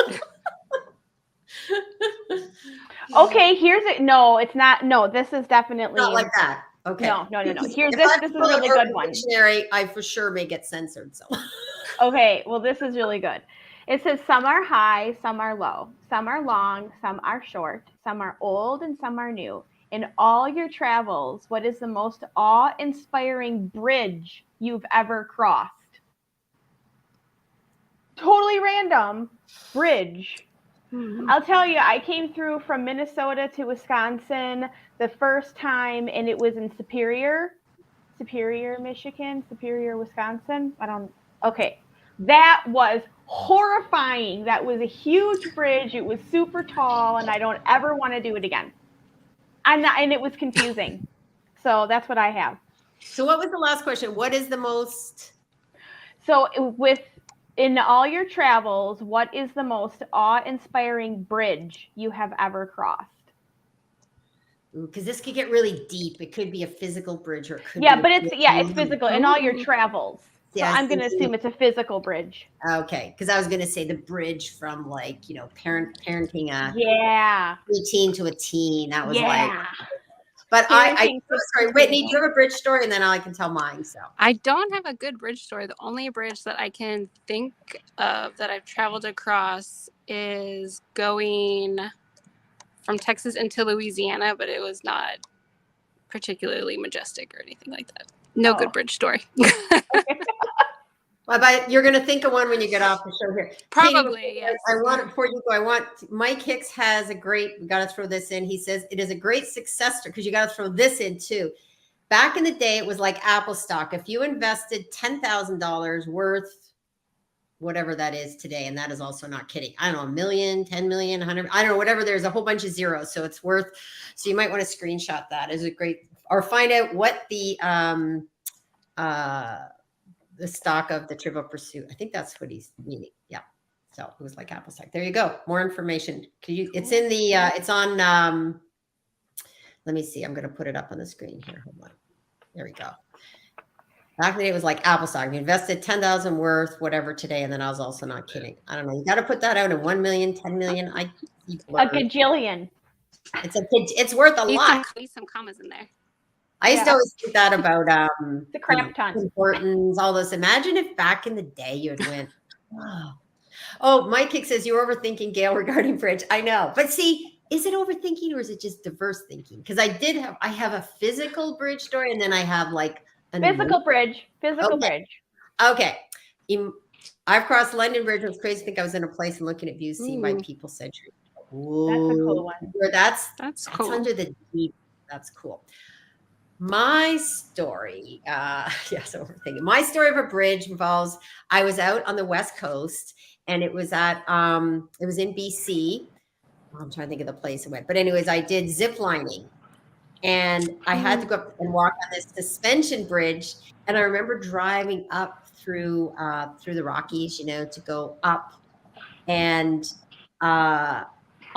Okay, here's it. No, it's not. No, this is definitely Not like that. Okay. No. Here, If this I is a pull up really Urban good one. Dictionary, I for sure may get censored. So. Okay, well, this is really good. It says some are high, some are low, some are long, some are short, some are old, and some are new. In all your travels, what is the most awe-inspiring bridge you've ever crossed? Totally random bridge. I'll tell you, I came through from Minnesota to Wisconsin the first time, and it was in Superior, Michigan, Superior, Wisconsin. Okay. That was horrifying. That was a huge bridge. It was super tall, and I don't ever want to do it again. And it was confusing. So that's what I have. So what was the last question? What is the most? So in all your travels, what is the most awe-inspiring bridge you have ever crossed? Because this could get really deep. It could be a physical bridge, or it could Yeah, be but it's physical in all your travels. So Yeah, I'm going to assume it's a physical bridge. Okay, because I was going to say the bridge from like, you know, parenting a preteen to a teen. That was like, but sorry, Whitney, do you have a bridge story? And then I can tell mine. So I don't have a good bridge story. The only bridge that I can think of that I've traveled across is going from Texas into Louisiana, but it was not particularly majestic or anything like that. No good bridge story. But you're going to think of one when you get off the show here. Probably, Katie, yes. I want, before you go, Mike Hicks has a great, we got to throw this in. He says, it is a great success story, because you got to throw this in too. Back in the day, it was like Apple stock. If you invested $10,000 worth, whatever that is today, and that is also not kidding, I don't know, 1 million, 10 million, 100, I don't know, whatever, there's a whole bunch of zeros. So it's worth, so you might want to screenshot that as a great, or find out what the stock of the Trivial Pursuit. I think that's what he's meaning. Yeah. So it was like Apple stock. There you go. More information. It's in the, it's on, let me see. I'm going to put it up on the screen here. Hold on. There we go. Back in the day, it was like Apple stock. You invested 10,000 worth, whatever today. And then I was also not kidding. I don't know. You got to put that out in 1 million, 10 million. A gajillion. It's worth a lot. Need some commas in there. I used to always think that about the crap ton. Importance, all this. Imagine if back in the day you had went, oh, Mike Kick says you're overthinking, Gail, regarding bridge. I know. But see, is it overthinking or is it just diverse thinking? Because I have a physical bridge story, and then I have like a physical bridge. Okay. I've crossed London Bridge. It was crazy to think I was in a place and looking at views seen by people centuries. Ooh, that's a cool one. That's cool. Under the deep. That's cool. My story, overthinking. My story of a bridge involves, I was out on the West Coast, and it was at, it was in BC. I'm trying to think of the place it went. But anyways, I did zip lining, and I had to go up and walk on this suspension bridge. And I remember driving up through the Rockies, you know, to go up. And on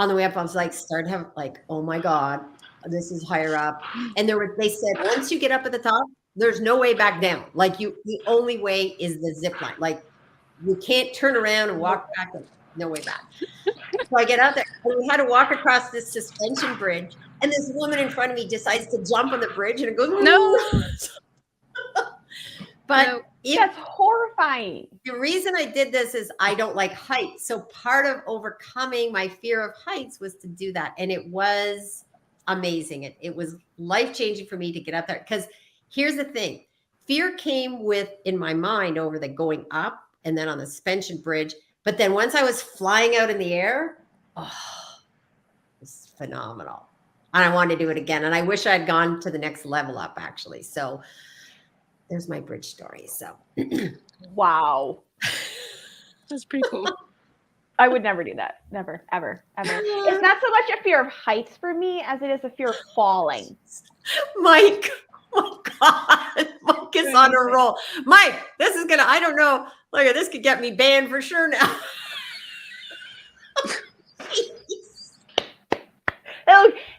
the way up, I was like, started to have like, oh my God, this is higher up. And they said, once you get up at the top, there's no way back down. Like the only way is the zip line. Like you can't turn around and walk back. No way back. So I get out there, and we had to walk across this suspension bridge. And this woman in front of me decides to jump on the bridge, and it goes, no. But that's horrifying. The reason I did this is I don't like heights. So part of overcoming my fear of heights was to do that. And it was amazing. It was life-changing for me to get up there. Because here's the thing. Fear came in my mind over the going up and then on the suspension bridge. But then once I was flying out in the air, it was phenomenal. And I wanted to do it again. And I wish I'd gone to the next level up, actually. So there's my bridge story. So wow. That's pretty cool. I would never do that. Never, ever, ever. It's not so much a fear of heights for me as it is a fear of falling. Mike, oh God, Mike is on a roll. Mike, this is gonna, I don't know. Look at this, could get me banned for sure now.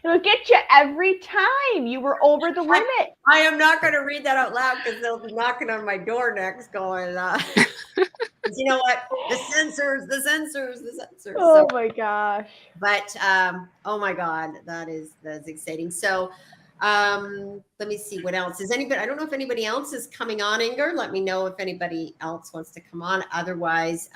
It'll get you every time. You were over the limit. I am not going to read that out loud because they'll be knocking on my door next going, you know what? The censors. Oh my gosh. But, oh my God, that's exciting. So Let me see what else is anybody. I don't know if anybody else is coming on, Inger. Let me know if anybody else wants to come on. Otherwise,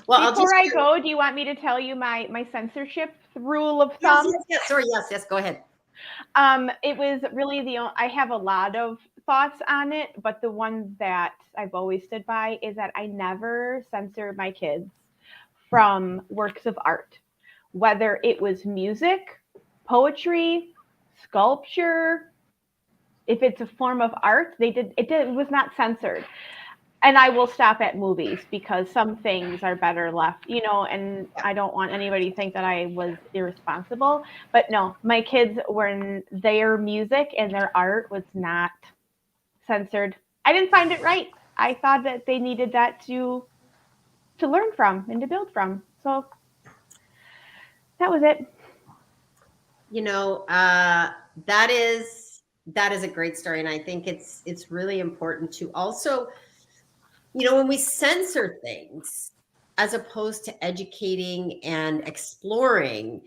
well, Before I go, do you want me to tell you my censorship rule of thumb? Yes. Sorry, yes. Go ahead. It was really I have a lot of thoughts on it, but the one that I've always stood by is that I never censor my kids from works of art, whether it was music, poetry, sculpture. If it's a form of art, it was not censored. And I will stop at movies because some things are better left, and I don't want anybody to think that I was irresponsible. But no, my kids, when their music and their art was not censored, I didn't find it right. I thought that they needed that to learn from and to build from. So that was it. That is a great story. And I think it's really important to also, when we censor things, as opposed to educating and exploring,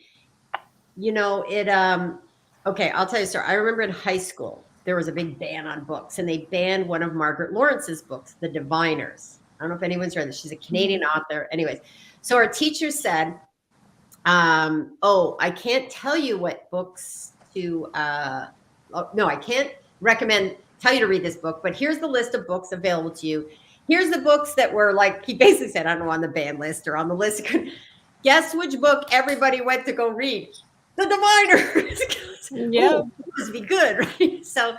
okay, I'll tell you a story. I remember in high school, there was a big ban on books, and they banned one of Margaret Lawrence's books, The Diviners. I don't know if anyone's read this. She's a Canadian author. Anyways, so our teacher said, I can't tell you what books to, no, I can't tell you to read this book, but here's the list of books available to you. Here's the books that were he basically said, I don't know, on the ban list or on the list. Guess which book everybody went to go read? The Diviners. Yeah. It must be good, right? So,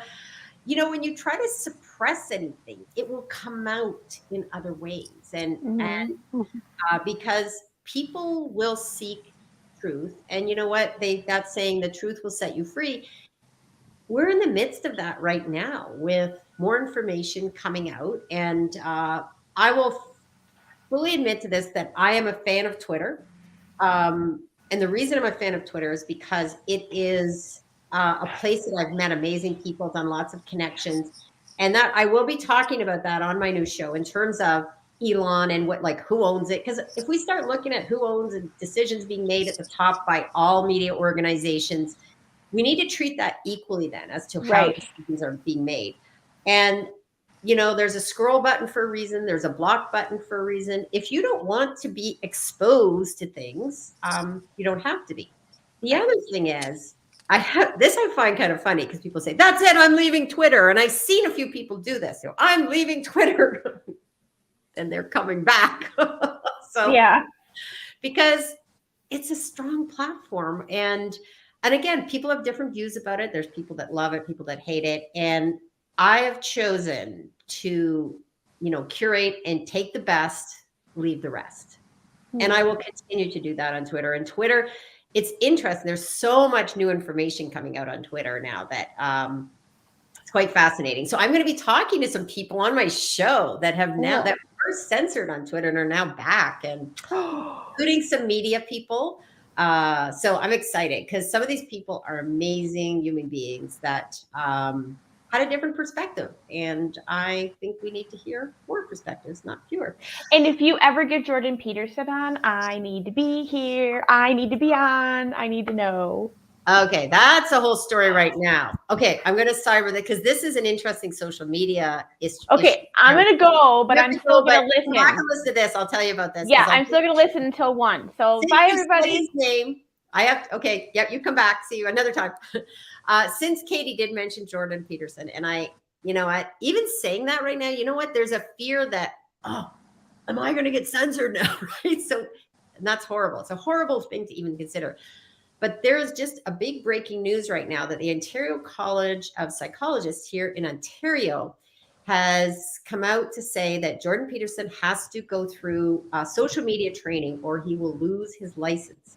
when you try to suppress anything, it will come out in other ways. And because people will seek truth. And you know what? That's saying the truth will set you free. We're in the midst of that right now with more information coming out. And I will fully admit to this, that I am a fan of Twitter. And the reason I'm a fan of Twitter is because it is a place that I've met amazing people, done lots of connections. And that I will be talking about that on my new show in terms of Elon and who owns it. Because if we start looking at who owns and decisions being made at the top by all media organizations, we need to treat that equally then as to how decisions are being made. And, there's a scroll button for a reason. There's a block button for a reason. If you don't want to be exposed to things, you don't have to be. The other thing is, I find kind of funny because people say, that's it, I'm leaving Twitter. And I've seen a few people do this. I'm leaving Twitter. And they're coming back. So yeah, because it's a strong platform. And again, people have different views about it. There's people that love it, people that hate it. And I have chosen to, curate and take the best, leave the rest. And I will continue to do that on Twitter. And Twitter, it's interesting. There's so much new information coming out on Twitter now that it's quite fascinating. So I'm going to be talking to some people on my show that have now that were censored on Twitter and are now back, and including some media people. So I'm excited because some of these people are amazing human beings that had a different perspective. And I think we need to hear more perspectives, not fewer. And if you ever get Jordan Peterson on, I need to be here. I need to be on. I need to know. Okay, that's a whole story right now. Okay, I'm going to cyber that because this is an interesting social media issue. Okay, I'm going to go, but I'm still going to listen. I'm not going to listen to this. I'll tell you about this. Yeah, I'm still going to listen until 1. So bye, everybody. His name. I have to, okay. Yep, you come back. See you another time. Since Katie did mention Jordan Peterson, and I even saying that right now, you know what? There's a fear that, am I going to get censored now? Right? So and that's horrible. It's a horrible thing to even consider. But there's just a big breaking news right now that the Ontario College of Psychologists here in Ontario has come out to say that Jordan Peterson has to go through social media training or he will lose his license.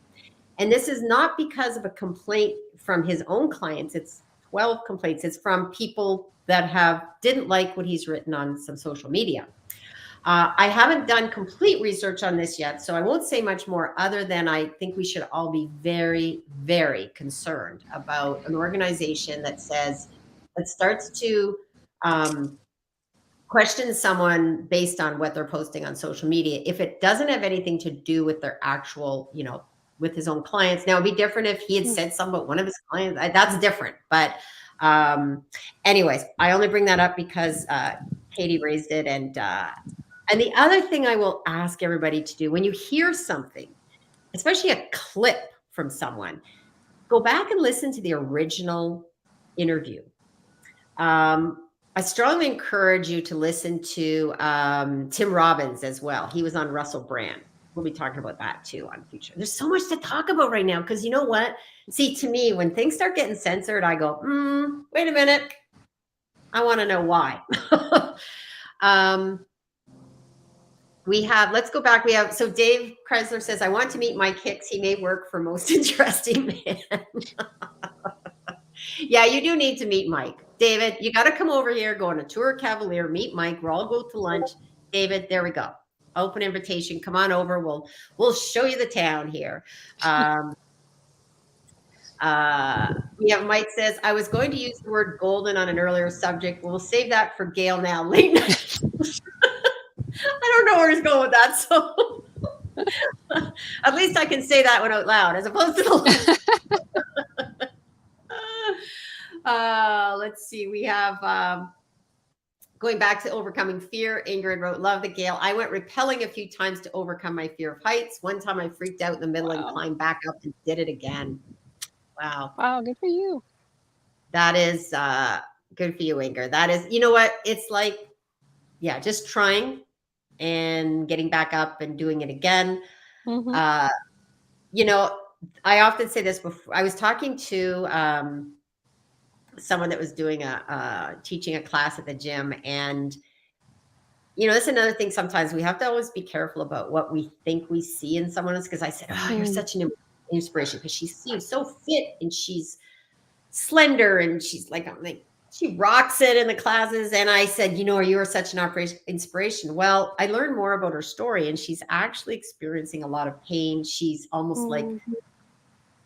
And this is not because of a complaint from his own clients. It's 12 complaints. It's from people that didn't like what he's written on some social media. I haven't done complete research on this yet, so I won't say much more other than I think we should all be very, very concerned about an organization that starts to question someone based on what they're posting on social media. If it doesn't have anything to do with their actual, with his own clients. Now, it'd be different if he had said something about one of his clients. That's different. But anyways, I only bring that up because Katie raised it. And the other thing I will ask everybody to do when you hear something, especially a clip from someone, go back and listen to the original interview. I strongly encourage you to listen to Tim Robbins as well. He was on Russell Brand. We'll be talking about that too on future. There's so much to talk about right now because you know what? See, to me, when things start getting censored, I go, wait a minute. I want to know why. Let's go back. So Dave Kreisler says, I want to meet Mike Hicks. He may work for most interesting man. Yeah, you do need to meet Mike. David, you got to come over here, go on a tour of Cavalier, meet Mike. We'll all go to lunch. David, there we go. Open invitation. Come on over. We'll show you the town here. We have Mike says, I was going to use the word golden on an earlier subject. We'll save that for GailNow late night. I don't know where he's going with that. So at least I can say that one out loud as opposed to the let's see. We have going back to overcoming fear. Ingrid wrote, love the Gail. I went rappelling a few times to overcome my fear of heights. One time I freaked out in the middle and climbed back up and did it again. Wow. Wow, good for you. That is good for you, Ingrid. That is, you know what? It's like, yeah, just trying and getting back up and doing it again. You know, I often say this before. I was talking to someone that was doing teaching a class at the gym. And, you know, that's another thing. Sometimes we have to always be careful about what we think we see in someone else. Because I said, oh, you're such an inspiration because she seems so fit and she's slender and she's like, she rocks it in the classes. And I said, you know, you are such an inspiration. Well, I learned more about her story and she's actually experiencing a lot of pain. She's almost like,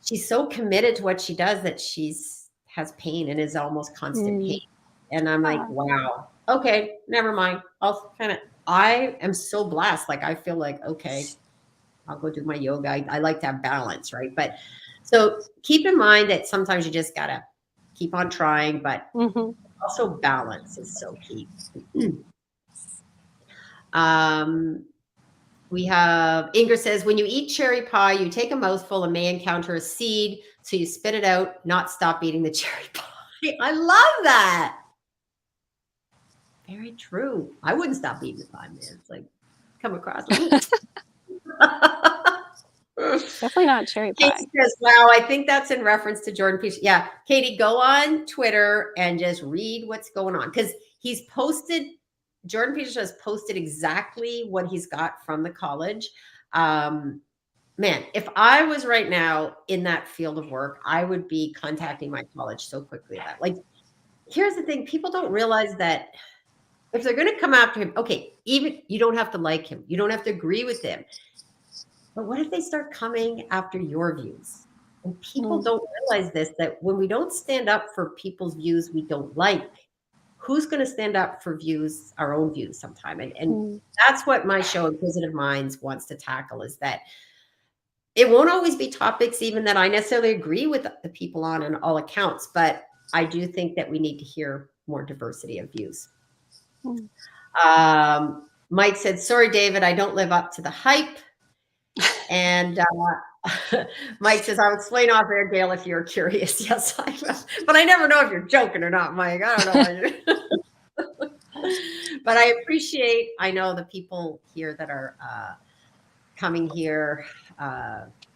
she's so committed to what she does that has pain and is almost constant pain. And I'm like, wow, okay, never mind. I am so blessed. Like, I feel like, okay, I'll go do my yoga. I like to have balance, right? But so keep in mind that sometimes you just got to keep on trying, but also balance is so key. We have Ingrid says, when you eat cherry pie, you take a mouthful and may encounter a seed. So you spit it out, not stop eating the cherry pie. I love that. Very true. I wouldn't stop eating the pie, man. It's like, come across. Definitely not cherry pie. Katie says, wow, I think that's in reference to Jordan Peterson. Yeah, Katie, go on Twitter and just read what's going on. Because Jordan Peterson has posted exactly what he's got from the college. Man, if I was right now in that field of work, I would be contacting my college so quickly. Like, here's the thing. People don't realize that if they're going to come after him, okay, even you don't have to like him. You don't have to agree with him. But what if they start coming after your views? And people don't realize this, that when we don't stand up for people's views we don't like, who's going to stand up for our own views sometime? And that's what my show, Inquisitive Minds, wants to tackle, is that it won't always be topics even that I necessarily agree with the people on all accounts, but I do think that we need to hear more diversity of views. Mike said, sorry, David, I don't live up to the hype. And Mike says, I'll explain off air, Gail, if you're curious. Yes, I will. But I never know if you're joking or not, Mike. I don't know. But I know the people here that are coming here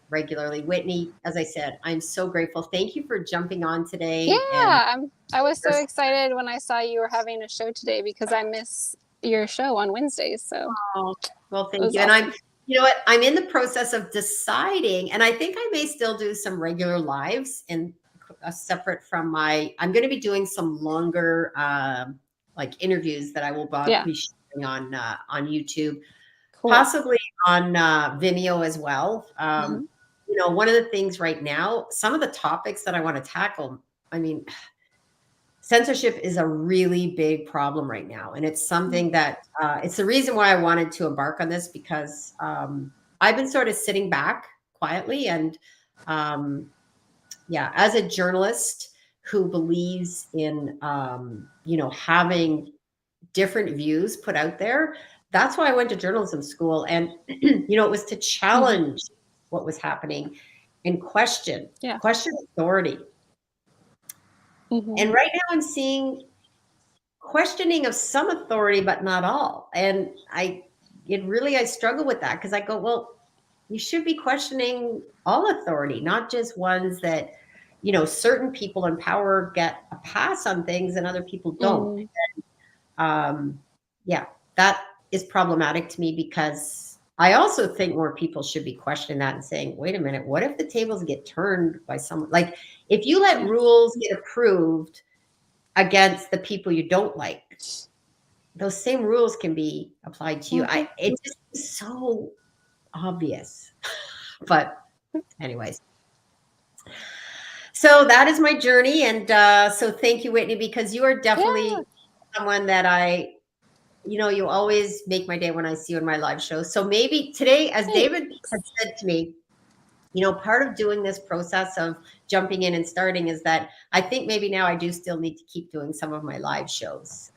regularly. Whitney, as I said, I'm so grateful. Thank you for jumping on today. Yeah, I was so excited when I saw you were having a show today because I miss your show on Wednesdays. So, well, thank you. Awesome. And you know what? I'm in the process of deciding, and I think I may still do some regular lives and separate from I'm going to be doing some longer, like interviews that I will be sharing on YouTube, possibly on Vimeo as well. You know, one of the things right now, some of the topics that I want to tackle, I mean, censorship is a really big problem right now. And it's something that it's the reason why I wanted to embark on this, because I've been sort of sitting back quietly. And yeah, as a journalist who believes in, having different views put out there, that's why I went to journalism school. And, it was to challenge what was happening and question authority. And right now I'm seeing questioning of some authority, but not all. And I struggle with that, because I go, well, you should be questioning all authority, not just ones that, certain people in power get a pass on things and other people don't. Yeah, that is problematic to me, because I also think more people should be questioning that and saying, wait a minute, what if the tables get turned by someone? Like, if you let rules get approved against the people you don't like, those same rules can be applied to you. It just is so obvious. But anyways, so that is my journey. And so thank you, Whitney, because you are definitely someone that you always make my day when I see you in my live show. So maybe today, as David had said to me, part of doing this process of jumping in and starting is that I think maybe now I do still need to keep doing some of my live shows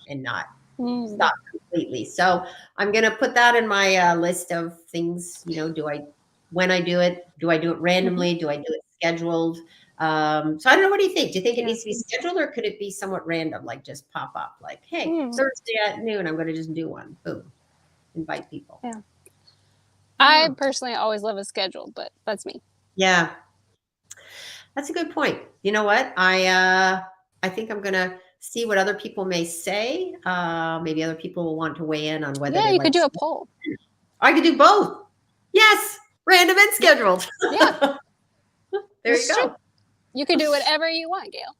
and not stop completely. So I'm going to put that in my list of things. When I do it randomly? Do I do it scheduled? So I don't know. What do you think? Do you think it needs to be scheduled, or could it be somewhat random, like just pop up, like, hey, Thursday at noon, I'm going to just do one. Boom. Invite people. Yeah. I personally always love a schedule, but that's me. Yeah. That's a good point. You know what? I think I'm going to see what other people may say. Maybe other people will want to weigh in on whether you could do a poll. I could do both. Yes. Random and scheduled. Yeah. There you go. You could do whatever you want, Gail.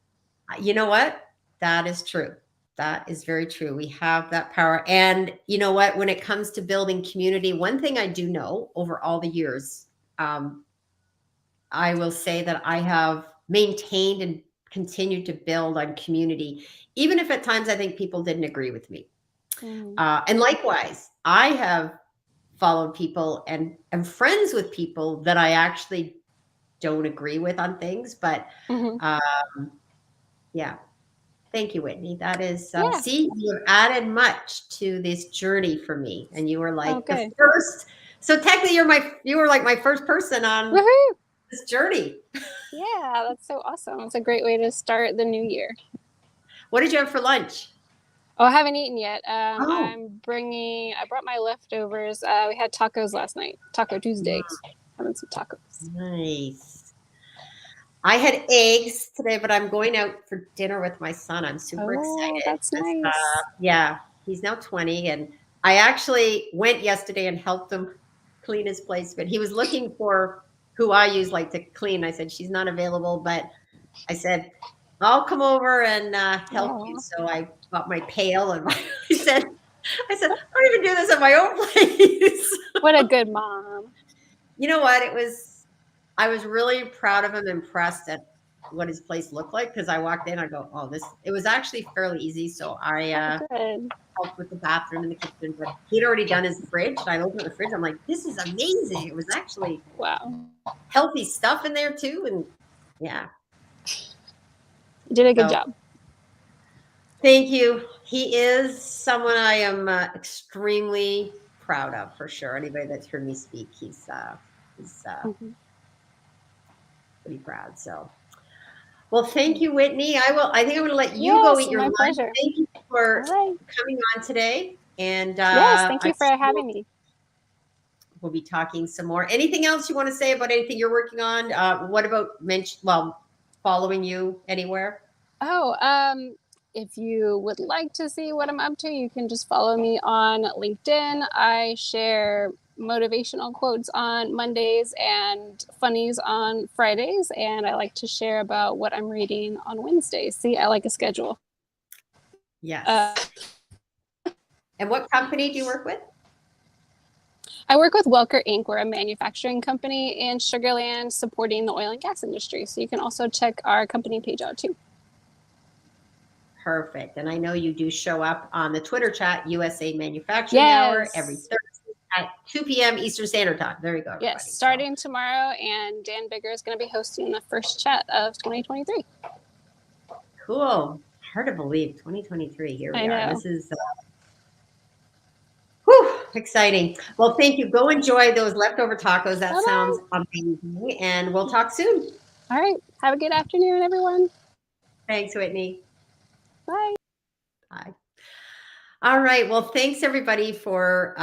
You know what? That is true. That is very true. We have that power. And you know what? When it comes to building community, one thing I do know over all the years, I will say that I have maintained and continued to build on community, even if at times I think people didn't agree with me. And likewise, I have followed people and am friends with people that I actually don't agree with on things. But yeah. Thank you, Whitney. That is, see, you've added much to this journey for me. And you were like the first. So technically you were like my first person on this journey. Yeah, that's so awesome. It's a great way to start the new year. What did you have for lunch? Oh, I haven't eaten yet. I brought my leftovers. We had tacos last night. Taco Tuesday. Having some tacos. Nice. I had eggs today, but I'm going out for dinner with my son. I'm super excited. That's nice. Yeah, he's now 20, and I actually went yesterday and helped him clean his place. But he was looking for who I use to clean. I said, she's not available, but I said, I'll come over and help you. So I got my pail, and I said, I don't even do this at my own place. What a good mom. You know what? I was really proud of him, impressed at what his place looked like, because I walked in, I go, it was actually fairly easy. So I helped with the bathroom and the kitchen, but he'd already done his fridge. And I opened the fridge. I'm like, this is amazing. It was actually healthy stuff in there too. And yeah. You did a good job. Thank you. He is someone I am extremely proud of, for sure. Anybody that's heard me speak, he's pretty proud. So, well, thank you, Whitney. I think I'm going to let you go eat your lunch. Pleasure. Thank you for coming on today. And thank you for having me. We'll be talking some more. Anything else you want to say about anything you're working on? What about following you anywhere? If you would like to see what I'm up to, you can just follow me on LinkedIn. I share motivational quotes on Mondays and funnies on Fridays, and I like to share about what I'm reading on Wednesdays. See, I like a schedule. Yes. And what company do you work with? I work with Welker Inc. We're a manufacturing company in Sugar Land supporting the oil and gas industry. So you can also check our company page out too. Perfect. And I know you do show up on the Twitter chat, USA Manufacturing Hour, every Thursday at 2 p.m. Eastern Standard Time. There you go. Everybody. Yes, starting tomorrow, and Dan Bigger is going to be hosting the first chat of 2023. Cool. Hard to believe 2023. Here we I are. know. This is exciting. Well, thank you. Go enjoy those leftover tacos. That Bye-bye. sounds amazing. And we'll talk soon. All right. Have a good afternoon, everyone. Thanks, Whitney. Bye. Bye. All right. Well, thanks everybody for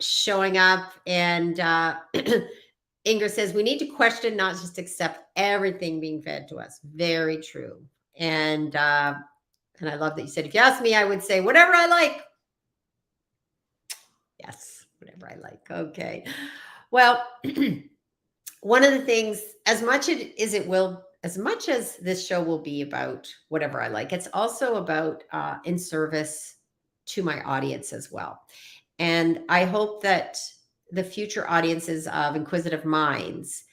showing up. And Ingrid says we need to question, not just accept everything being fed to us. Very true. And I love that you said, if you ask me, I would say whatever I like. Yes, whatever I like. Okay. Well, one of the things, as much as this show will be about whatever I like, it's also about in service to my audience as well. And I hope that the future audiences of Inquisitive Minds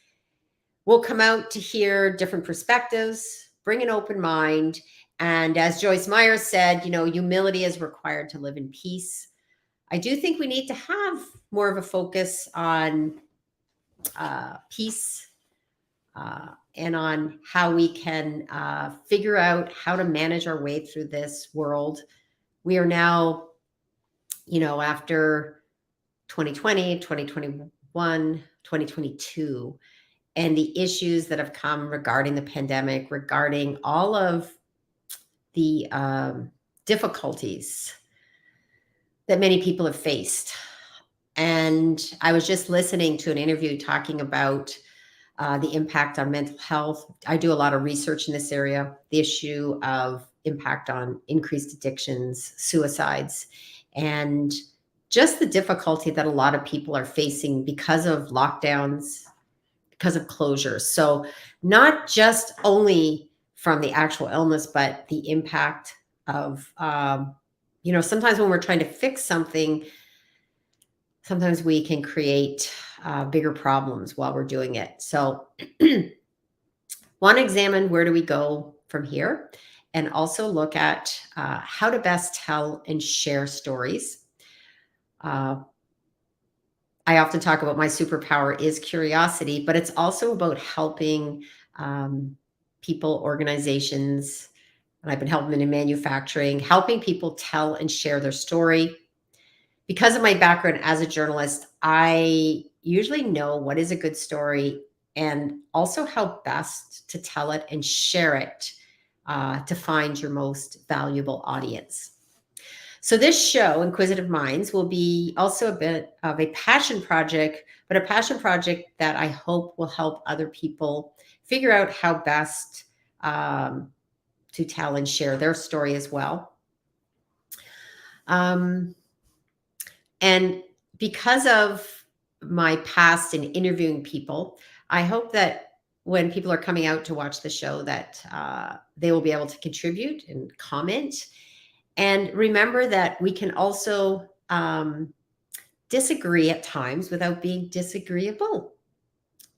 will come out to hear different perspectives, bring an open mind. And as Joyce Meyer said, humility is required to live in peace. I do think we need to have more of a focus on peace and on how we can figure out how to manage our way through this world. We are now, after 2020, 2021, 2022, and the issues that have come regarding the pandemic, regarding all of the difficulties that many people have faced. And I was just listening to an interview talking about the impact on mental health. I do a lot of research in this area, the issue of impact on increased addictions, suicides, and just the difficulty that a lot of people are facing because of lockdowns, because of closures. So not just only from the actual illness, but the impact of, sometimes when we're trying to fix something, sometimes we can create bigger problems while we're doing it. So want to examine where do we go from here, and also look at how to best tell and share stories. I often talk about my superpower is curiosity, but it's also about helping people, organizations, and I've been helping them in manufacturing, helping people tell and share their story. Because of my background as a journalist, I usually know what is a good story and also how best to tell it and share it to find your most valuable audience. So this show, Inquisitive Minds, will be also a bit of a passion project, but a passion project that I hope will help other people figure out how best to tell and share their story as well. And because of my past in interviewing people, I hope that when people are coming out to watch the show that they will be able to contribute and comment. And remember that we can also disagree at times without being disagreeable.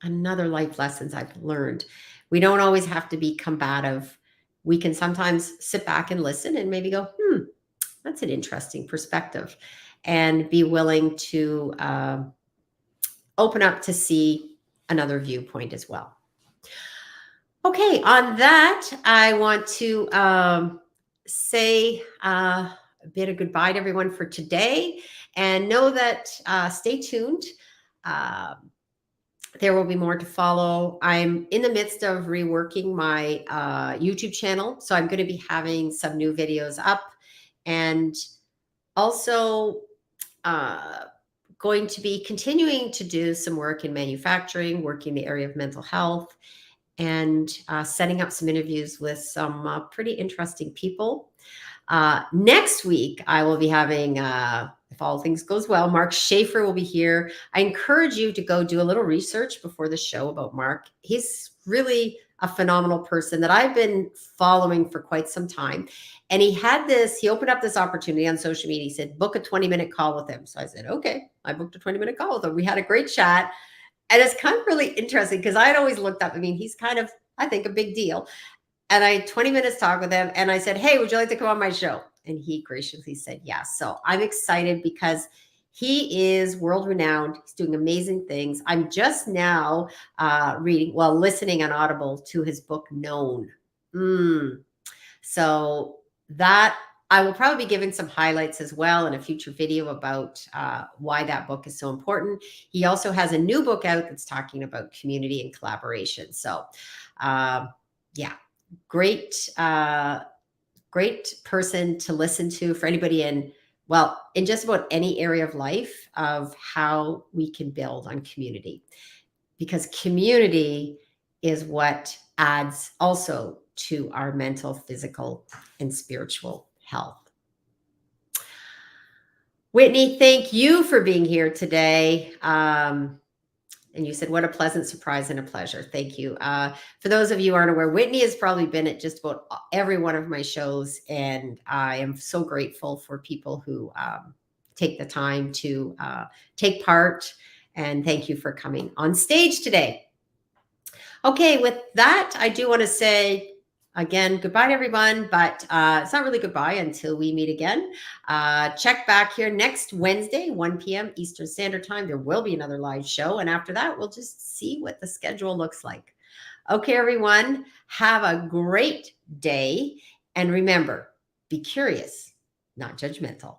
Another life lessons I've learned. We don't always have to be combative. We can sometimes sit back and listen and maybe go, that's an interesting perspective, and be willing to open up to see another viewpoint as well. Okay, on that, I want to say a bit of goodbye to everyone for today, and know that stay tuned. There will be more to follow. I'm in the midst of reworking my YouTube channel, so I'm going to be having some new videos up, and also going to be continuing to do some work in manufacturing, working the area of mental health, and setting up some interviews with some pretty interesting people. Next week, I will be having, if all things goes well, Mark Schaefer will be here. I encourage you to go do a little research before the show about Mark. He's really a phenomenal person that I've been following for quite some time. And he opened up this opportunity on social media. He said, book a 20-minute call with him. So I said, okay, I booked a 20-minute call with him. We had a great chat. And it's kind of really interesting because I had always looked up, he's kind of, I think, a big deal. And I 20 minutes talk with him, and I said, hey, would you like to come on my show? And he graciously said yes. So I'm excited because He is world renowned. He's doing amazing things. I'm just now listening on Audible to his book, Known. So that I will probably be giving some highlights as well in a future video about why that book is so important. He also has a new book out that's talking about community and collaboration. So yeah, great person to listen to for anybody in just about any area of life, of how we can build on community, because community is what adds also to our mental, physical, and spiritual health. Whitney, thank you for being here today. And you said, what a pleasant surprise and a pleasure. Thank you. For those of you who aren't aware, Whitney has probably been at just about every one of my shows. And I am so grateful for people who take the time to take part. And thank you for coming on stage today. Okay, with that, I do want to say, again, goodbye to everyone, but it's not really goodbye until we meet again. Check back here next Wednesday, 1 p.m. Eastern Standard Time. There will be another live show. And after that, we'll just see what the schedule looks like. Okay, everyone, have a great day. And remember, be curious, not judgmental.